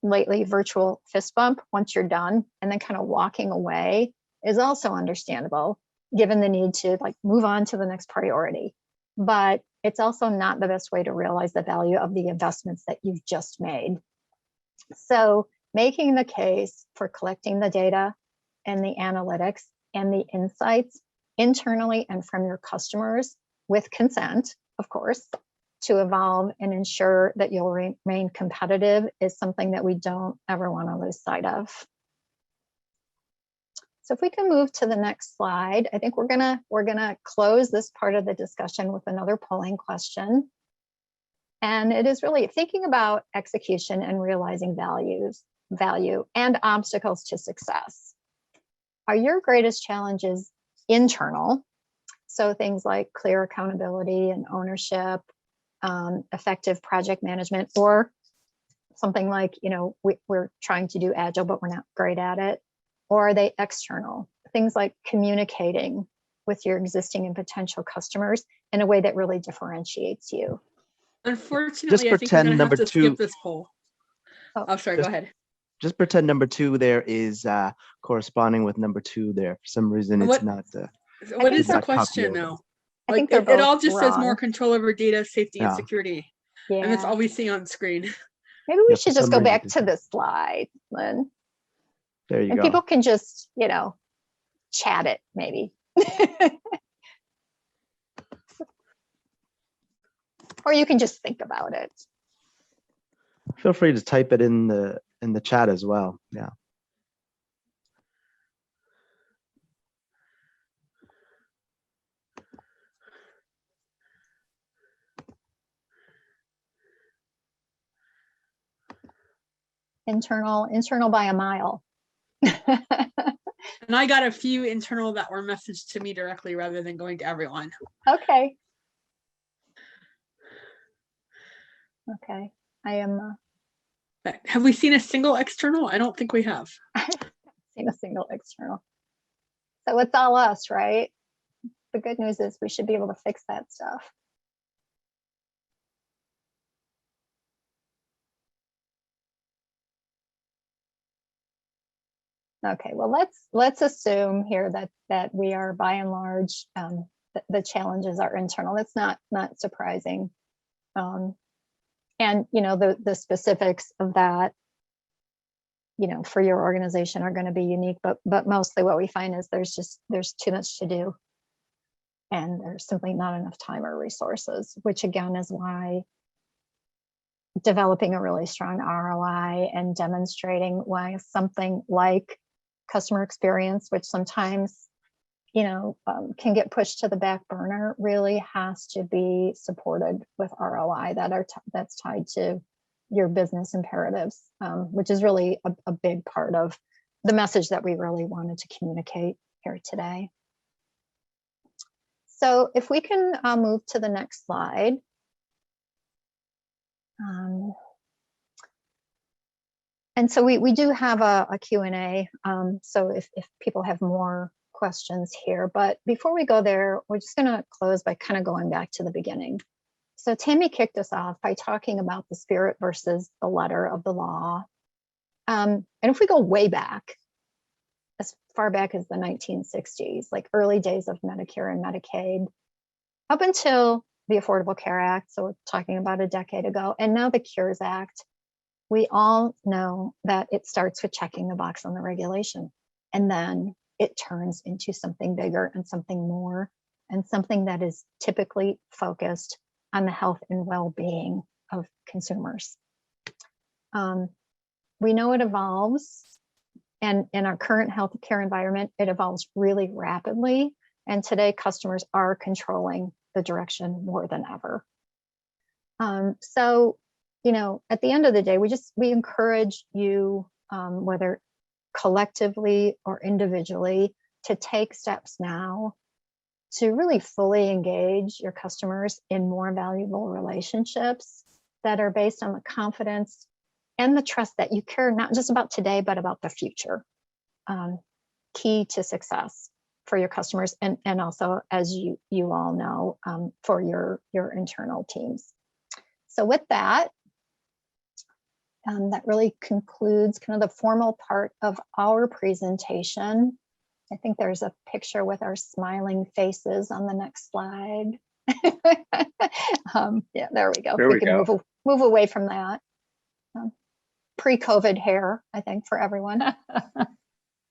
lately virtual fist bump once you're done and then kind of walking away is also understandable given the need to like move on to the next priority. But it's also not the best way to realize the value of the investments that you've just made. So making the case for collecting the data and the analytics and the insights internally and from your customers with consent, of course, to evolve and ensure that you'll remain competitive is something that we don't ever want to lose sight of. So if we can move to the next slide, I think we're gonna close this part of the discussion with another polling question. And it is really thinking about execution and realizing value and obstacles to success. Are your greatest challenges internal? So things like clear accountability and ownership, effective project management, or something like, we're trying to do agile, but we're not great at it. Or are they external? Things like communicating with your existing and potential customers in a way that really differentiates you. Unfortunately, I think we're going to have to skip this poll. Oh, sorry, go ahead. Just pretend number 2 there is corresponding with number 2 there. For some reason, it's not. What is the question, though? I think it all just says more control over data, safety, and security. Yeah. And that's all we see on screen. Maybe we should just go back to the slide, Lynn. There you and go. People can just, chat it maybe. Or you can just think about it. Feel free to type it in the chat as well. Yeah. internal by a mile. And I got a few internal that were messaged to me directly rather than going to everyone. Okay. Okay. I am But have we seen a single external? I don't think we have. seen a single external. So it's all us, right? The good news is we should be able to fix that stuff. Okay, well, let's assume here that we are by and large the challenges are internal. That's not surprising, and the specifics of that, for your organization are going to be unique. But mostly what we find is there's too much to do, and there's simply not enough time or resources. Which again is why developing a really strong ROI and demonstrating why something like customer experience, which sometimes can get pushed to the back burner, really has to be supported with ROI that's tied to your business imperatives, which is really a big part of the message that we really wanted to communicate here today. So if we can move to the next slide. And so we do have a Q&A, so if people have more questions here, but before we go there, we're just going to close by kind of going back to the beginning. So Tammy kicked us off by talking about the spirit versus the letter of the law. And if we go way back, as far back as the 1960s, like early days of Medicare and Medicaid, up until the Affordable Care Act, so we're talking about a decade ago, and now the Cures Act, we all know that it starts with checking the box on the regulation, and then it turns into something bigger and something more, and something that is typically focused on the health and well-being of consumers. We know it evolves, and in our current healthcare environment, it evolves really rapidly, and today customers are controlling the direction more than ever. So, at the end of the day, we encourage you, whether collectively or individually, to take steps now to really fully engage your customers in more valuable relationships that are based on the confidence and the trust that you care not just about today, but about the future. Key to success for your customers, and also, as you all know, for your internal teams. So with that, that really concludes kind of the formal part of our presentation. I think there's a picture with our smiling faces on the next slide. Yeah, there we go. There we go. Move away from that. Pre-COVID hair, I think, for everyone.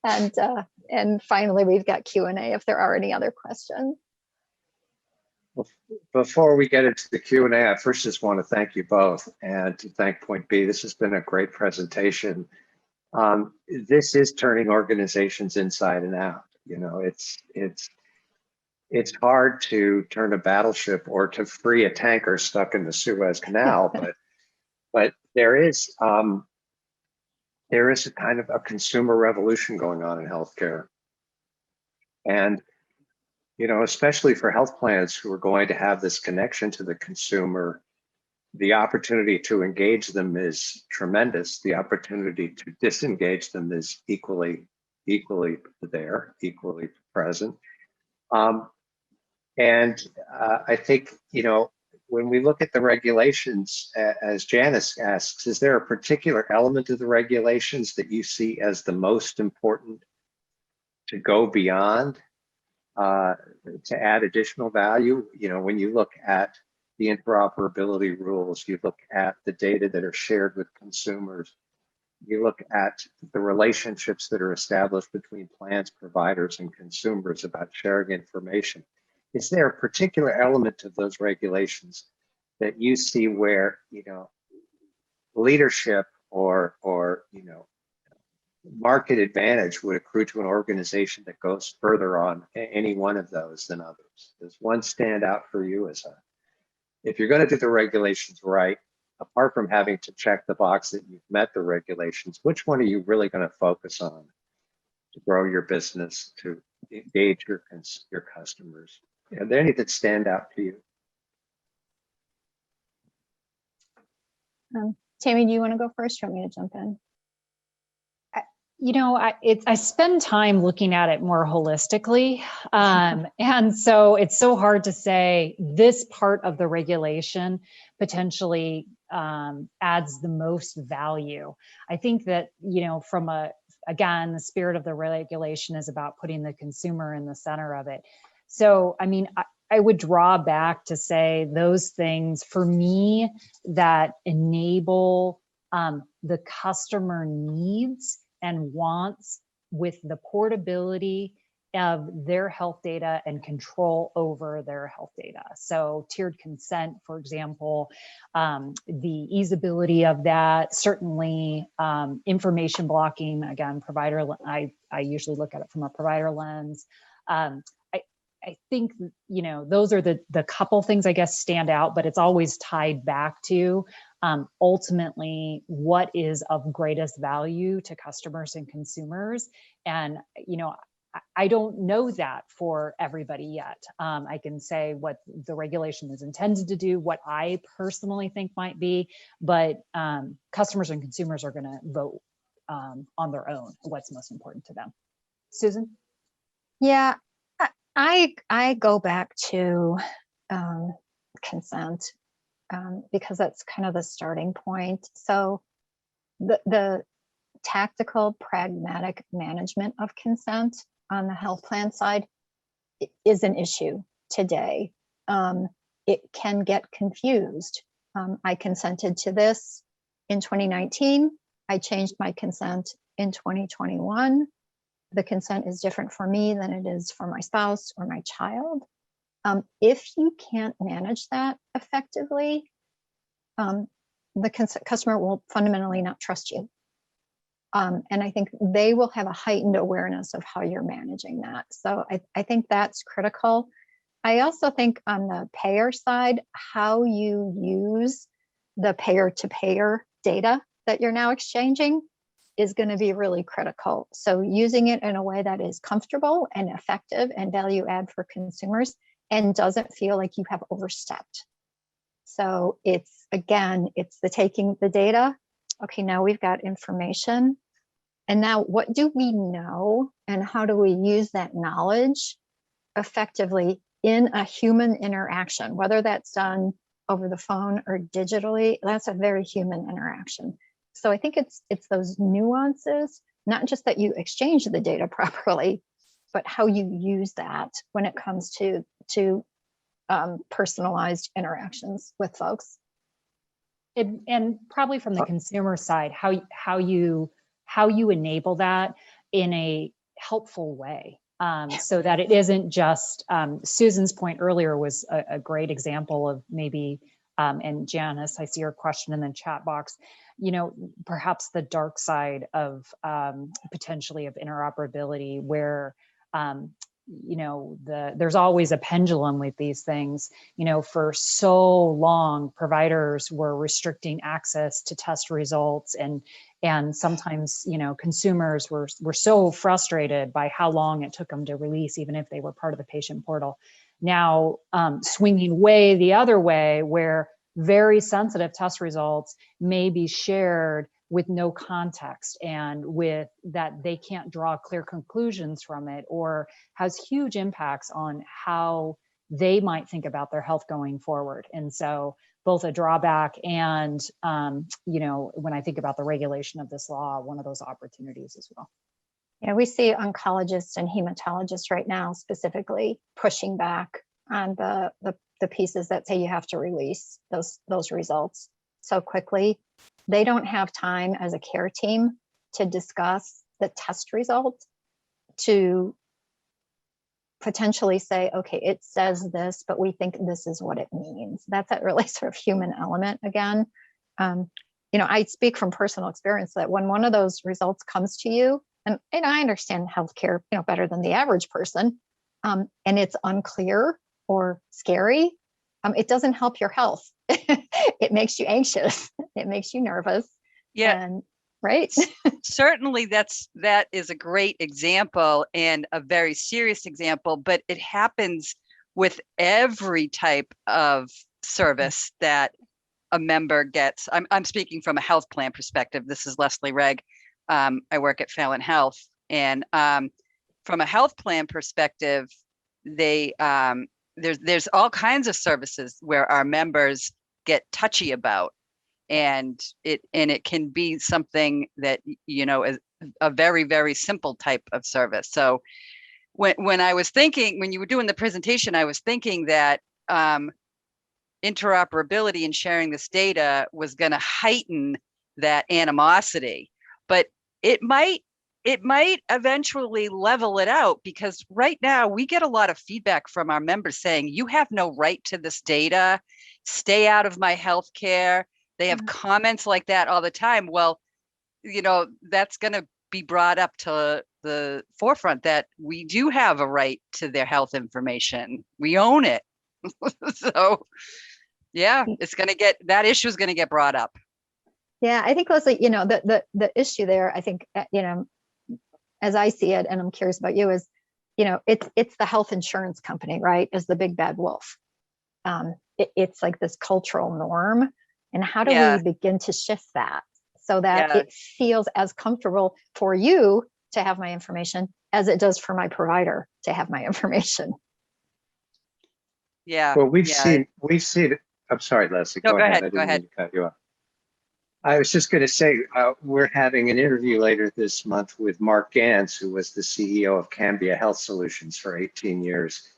And finally, we've got Q&A if there are any other questions. Before we get into the Q&A, I first just want to thank you both and to thank Point B. This has been a great presentation. This is turning organizations inside and out. It's hard to turn a battleship or to free a tanker stuck in the Suez Canal, but there is a kind of a consumer revolution going on in healthcare. And especially for health plans who are going to have this connection to the consumer, the opportunity to engage them is tremendous. The opportunity to disengage them is equally there, equally present. And I think, when we look at the regulations, as Janice asks, is there a particular element of the regulations that you see as the most important to go beyond? To add additional value, when you look at the interoperability rules, you look at the data that are shared with consumers, you look at the relationships that are established between plans, providers, and consumers about sharing information. Is there a particular element of those regulations that you see where, leadership or market advantage would accrue to an organization that goes further on any one of those than others? Does one stand out for you if you're going to do the regulations right, apart from having to check the box that you've met the regulations, which one are you really going to focus on to grow your business, to engage your customers? Are there any that stand out to you? Tammy, do you want to go first? Or you want me to jump in? You know, I spend time looking at it more holistically. And so it's so hard to say this part of the regulation potentially adds the most value. I think that, you know, again, the spirit of the regulation is about putting the consumer in the center of it. So, I mean, I would draw back to say those things for me that enable the customer needs and wants with the portability of their health data and control over their health data. So tiered consent, for example, the easeability of that, certainly information blocking, again, provider, I usually look at it from a provider lens. I think, you know, those are the couple things I guess stand out, but it's always tied back to ultimately what is of greatest value to customers and consumers. And, you know, I don't know that for everybody yet. I can say what the regulation is intended to do, what I personally think might be, but customers and consumers are going to vote on their own what's most important to them. Susan? Yeah, I go back to consent because that's kind of the starting point. So the tactical, pragmatic management of consent on the health plan side is an issue today. It can get confused. I consented to this in 2019. I changed my consent in 2021. The consent is different for me than it is for my spouse or my child. If you can't manage that effectively, the customer will fundamentally not trust you. And I think they will have a heightened awareness of how you're managing that. So I think that's critical. I also think on the payer side, how you use the payer-to-payer data that you're now exchanging is going to be really critical. So using it in a way that is comfortable and effective and value add for consumers and doesn't feel like you have overstepped. So it's, again, it's the taking the data. Okay, now we've got information. And now what do we know and how do we use that knowledge effectively in a human interaction, whether that's done over the phone or digitally? That's a very human interaction. So I think it's those nuances, not just that you exchange the data properly, but how you use that when it comes to personalized interactions with folks. And probably from the consumer side, how you enable that in a helpful way, so that it isn't just Susan's point earlier was a great example of maybe, and Janice, I see your question in the chat box, you know, perhaps the dark side of potentially of interoperability where, you know, there's always a pendulum with these things. You know, for so long, providers were restricting access to test results, and sometimes, you know, consumers were so frustrated by how long it took them to release, even if they were part of the patient portal. Now, swinging way the other way, where very sensitive test results may be shared with no context and with that they can't draw clear conclusions from it, or has huge impacts on how they might think about their health going forward. And so both a drawback and, you know, when I think about the regulation of this law, one of those opportunities as well. Yeah, we see oncologists and hematologists right now specifically pushing back on the pieces that say you have to release those results so quickly. They don't have time as a care team to discuss the test result, to potentially say, okay, it says this, but we think this is what it means. That's that really sort of human element again. You know, I speak from personal experience that when one of those results comes to you, and I understand healthcare, you know, better than the average person, and it's unclear or scary, it doesn't help your health. it makes you anxious. It makes you nervous. Yeah. And right. Certainly that is a great example and a very serious example, but it happens with every type of service that a member gets. I'm speaking from a health plan perspective. This is Leslie Regg. I work at Fallon Health, and from a health plan perspective, there's all kinds of services where our members get touchy about, and it can be something that is a very, very simple type of service. So when I was thinking, when you were doing the presentation, I was thinking that interoperability and sharing this data was going to heighten that animosity, but it might eventually level it out, because right now we get a lot of feedback from our members saying, you have no right to this data, stay out of my healthcare. They have comments like that all the time. Well, that's going to be brought up to the forefront, that we do have a right to their health information. We own it. So yeah, that issue is going to get brought up. Yeah, I think, Leslie, the issue there, I think, as I see it, and I'm curious about you, is, it's the health insurance company, right, is the big bad wolf. It's like this cultural norm. And how do we begin to shift that so that it feels as comfortable for you to have my information as it does for my provider to have my information? Yeah. Well, we've seen, I'm sorry, Leslie, No, go ahead. I didn't mean to cut you off. I was just going to say, we're having an interview later this month with Mark Gans, who was the CEO of Cambia Health Solutions for 18 years.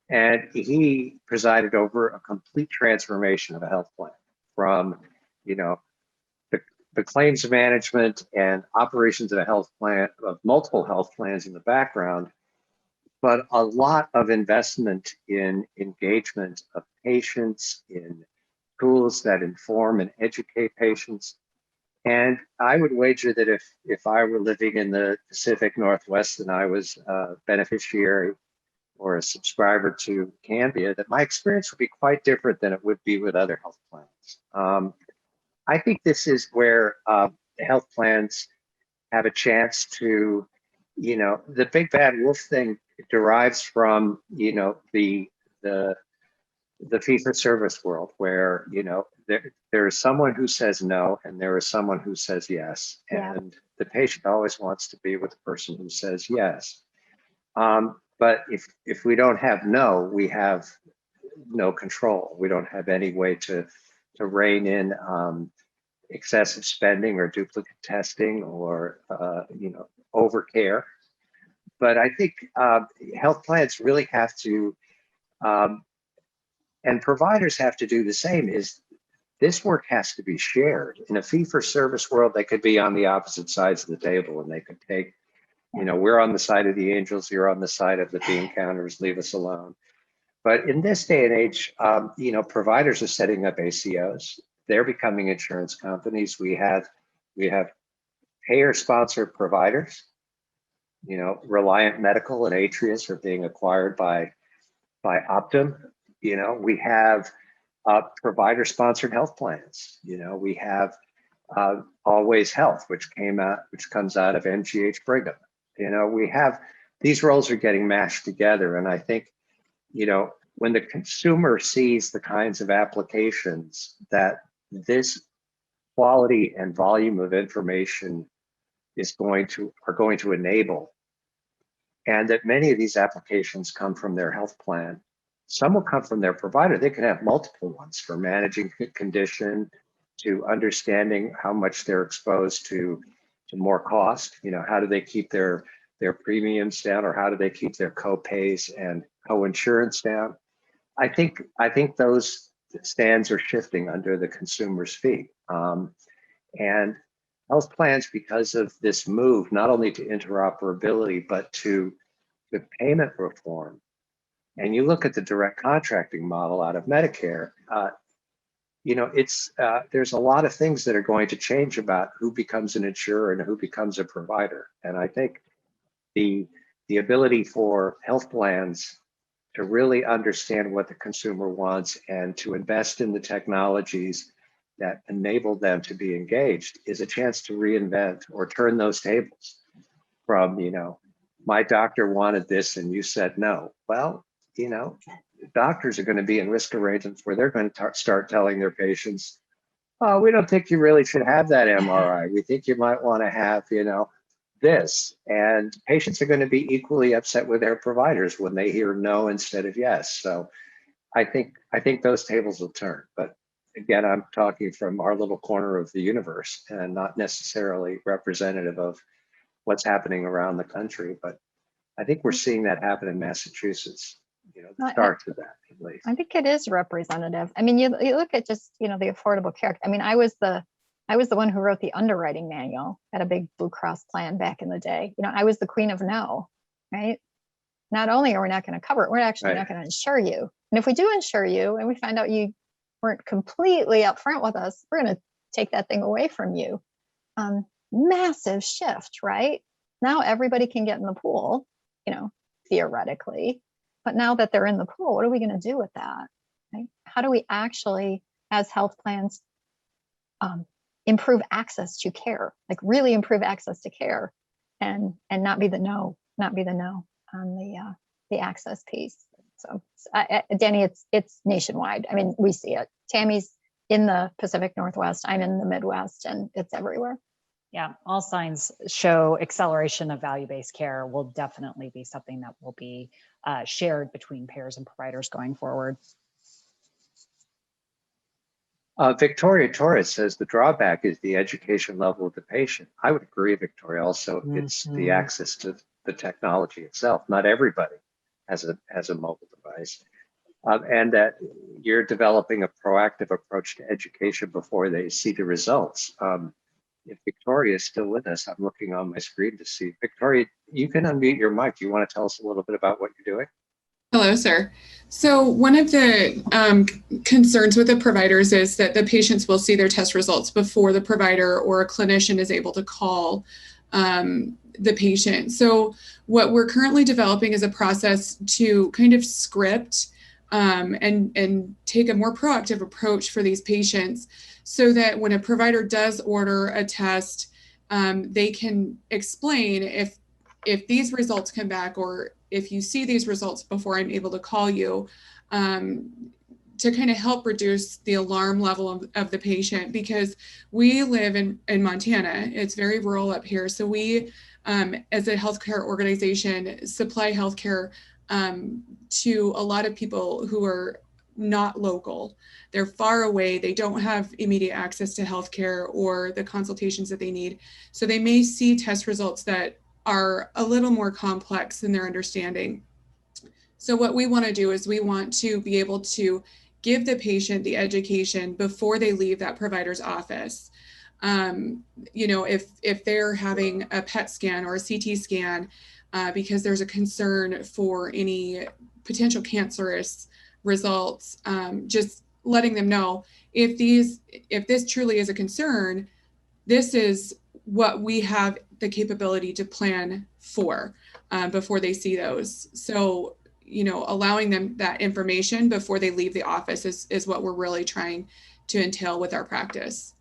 And he presided over a complete transformation of a health plan from, the claims management and operations of a health plan, of multiple health plans in the background, but a lot of investment in engagement of patients, in tools that inform and educate patients. And I would wager that if I were living in the Pacific Northwest and I was a beneficiary or a subscriber to Cambia, that my experience would be quite different than it would be with other health plans. I think this is where health plans have a chance to, the big bad wolf thing derives from, the fee-for-service world, where there is someone who says no and there is someone who says yes, and the patient always wants to be with the person who says yes. But if we don't have no, we have no control. We don't have any way to rein in excessive spending or duplicate testing or overcare. But I think health plans really have to, and providers have to do the same, is this work has to be shared. In a fee-for-service world, they could be on the opposite sides of the table, and they could take, we're on the side of the angels, you're on the side of the bean counters, leave us alone. But in this day and age, providers are setting up ACOs. They're becoming insurance companies. We have payer-sponsored providers. Reliant Medical and Atrius are being acquired by Optum. We have provider-sponsored health plans. We have Always Health, which comes out of MGH Brigham. We have, these roles are getting mashed together, and I think, when the consumer sees the kinds of applications that this quality and volume of information are going to enable, and that many of these applications come from their health plan, some will come from their provider. They can have multiple ones, for managing condition to understanding how much they're exposed to more cost. How do they keep their premiums down, or how do they keep their co-pays and co-insurance down? I think those stands are shifting under the consumer's feet. And health plans, because of this move, not only to interoperability, but to the payment reform, and you look at the direct contracting model out of Medicare, there's a lot of things that are going to change about who becomes an insurer and who becomes a provider. And I think the ability for health plans to really understand what the consumer wants and to invest in the technologies that enable them to be engaged is a chance to reinvent or turn those tables from, my doctor wanted this and you said no. Well, doctors are going to be in risk arrangements where they're going to start telling their patients, oh, we don't think you really should have that MRI. We think you might want to have, this. And patients are going to be equally upset with their providers when they hear no instead of yes. So I think those tables will turn. But again, I'm talking from our little corner of the universe and not necessarily representative of what's happening around the country. But I think we're seeing that happen in Massachusetts. The starts of that, at least. I think it is representative. I mean, you look at just, the Affordable Care. I mean, I was the one who wrote the underwriting manual at a big Blue Cross plan back in the day. I was the queen of no, right? Not only are we not going to cover it, we're actually not going to insure you. And if we do insure you and we find out you weren't completely upfront with us, we're going to take that thing away from you. Massive shift, right? Now everybody can get in the pool, theoretically. But now that they're in the pool, what are we going to do with that? Right? How do we actually, as health plans, improve access to care, like really improve access to care, and not be the no on the access piece. So, Danny, it's nationwide. I mean, we see it. Tammy's in the Pacific Northwest. I'm in the Midwest, and it's everywhere. Yeah, all signs show acceleration of value-based care will definitely be something that will be shared between payers and providers going forward. Victoria Torres says the drawback is the education level of the patient. I would agree, Victoria. Also, it's the access to the technology itself. Not everybody has a mobile device. And that you're developing a proactive approach to education before they see the results. If Victoria is still with us, I'm looking on my screen to see. Victoria, you can unmute your mic. Do you want to tell us a little bit about what you're doing? Hello, sir. So one of the concerns with the providers is that the patients will see their test results before the provider or a clinician is able to call the patient. So what we're currently developing is a process to kind of script and take a more proactive approach for these patients so that when a provider does order a test, they can explain if these results come back or if you see these results before I'm able to call you, to kind of help reduce the alarm level of the patient, because we live in Montana. It's very rural up here. So we, as a healthcare organization, supply healthcare to a lot of people who are not local. They're far away. They don't have immediate access to healthcare or the consultations that they need. So they may see test results that are a little more complex in their understanding. So what we want to do is we want to be able to give the patient the education before they leave that provider's office. If they're having a PET scan or a CT scan, because there's a concern for any potential cancerous results, just letting them know if this truly is a concern, this is what we have the capability to plan for before they see those. So, allowing them that information before they leave the office is what we're really trying to entail with our practice.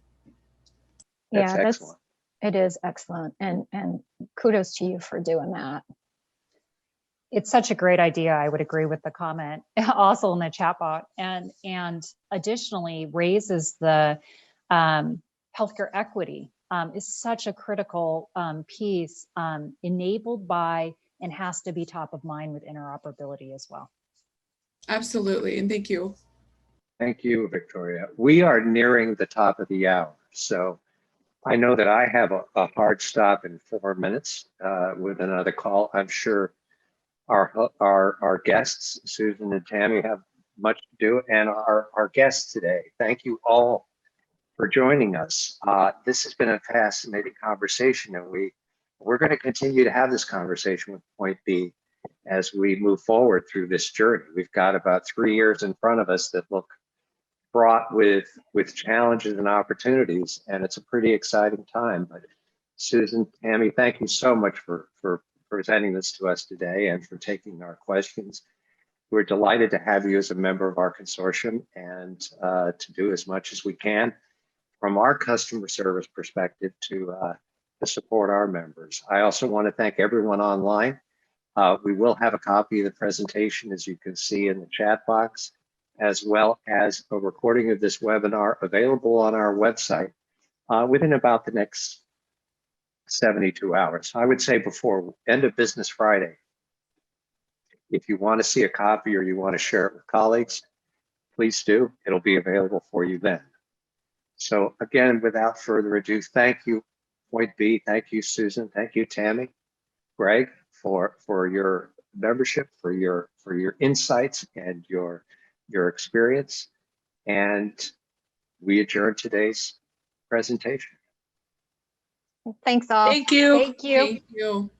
That's excellent. It is excellent. And kudos to you for doing that. It's such a great idea. I would agree with the comment also in the chatbot, and additionally raises the healthcare equity is such a critical piece, enabled by and has to be top of mind with interoperability as well. Absolutely, and thank you. Thank you, Victoria. We are nearing the top of the hour, so I know that I have a hard stop in 4 minutes with another call. I'm sure our guests, Susan and Tammy, have much to do, and our guests today. Thank you all for joining us. This has been a fascinating conversation, and we're going to continue to have this conversation with Point B as we move forward through this journey. We've got about 3 years in front of us that look fraught with challenges and opportunities, and it's a pretty exciting time. But Susan, Tammy, thank you so much for presenting this to us today and for taking our questions. We're delighted to have you as a member of our consortium and to do as much as we can from our customer service perspective to support our members. I also want to thank everyone online. We will have a copy of the presentation, as you can see in the chat box, as well as a recording of this webinar available on our website within about the next 72 hours. I would say before end of business Friday. If you want to see a copy or you want to share it with colleagues, please do. It'll be available for you then. So again, without further ado, thank you, Point B. Thank you, Susan. Thank you, Tammy, Greg, for your membership, for your insights and your experience. And we adjourn today's presentation. Thanks all. Thank you. Thank you. Thank you.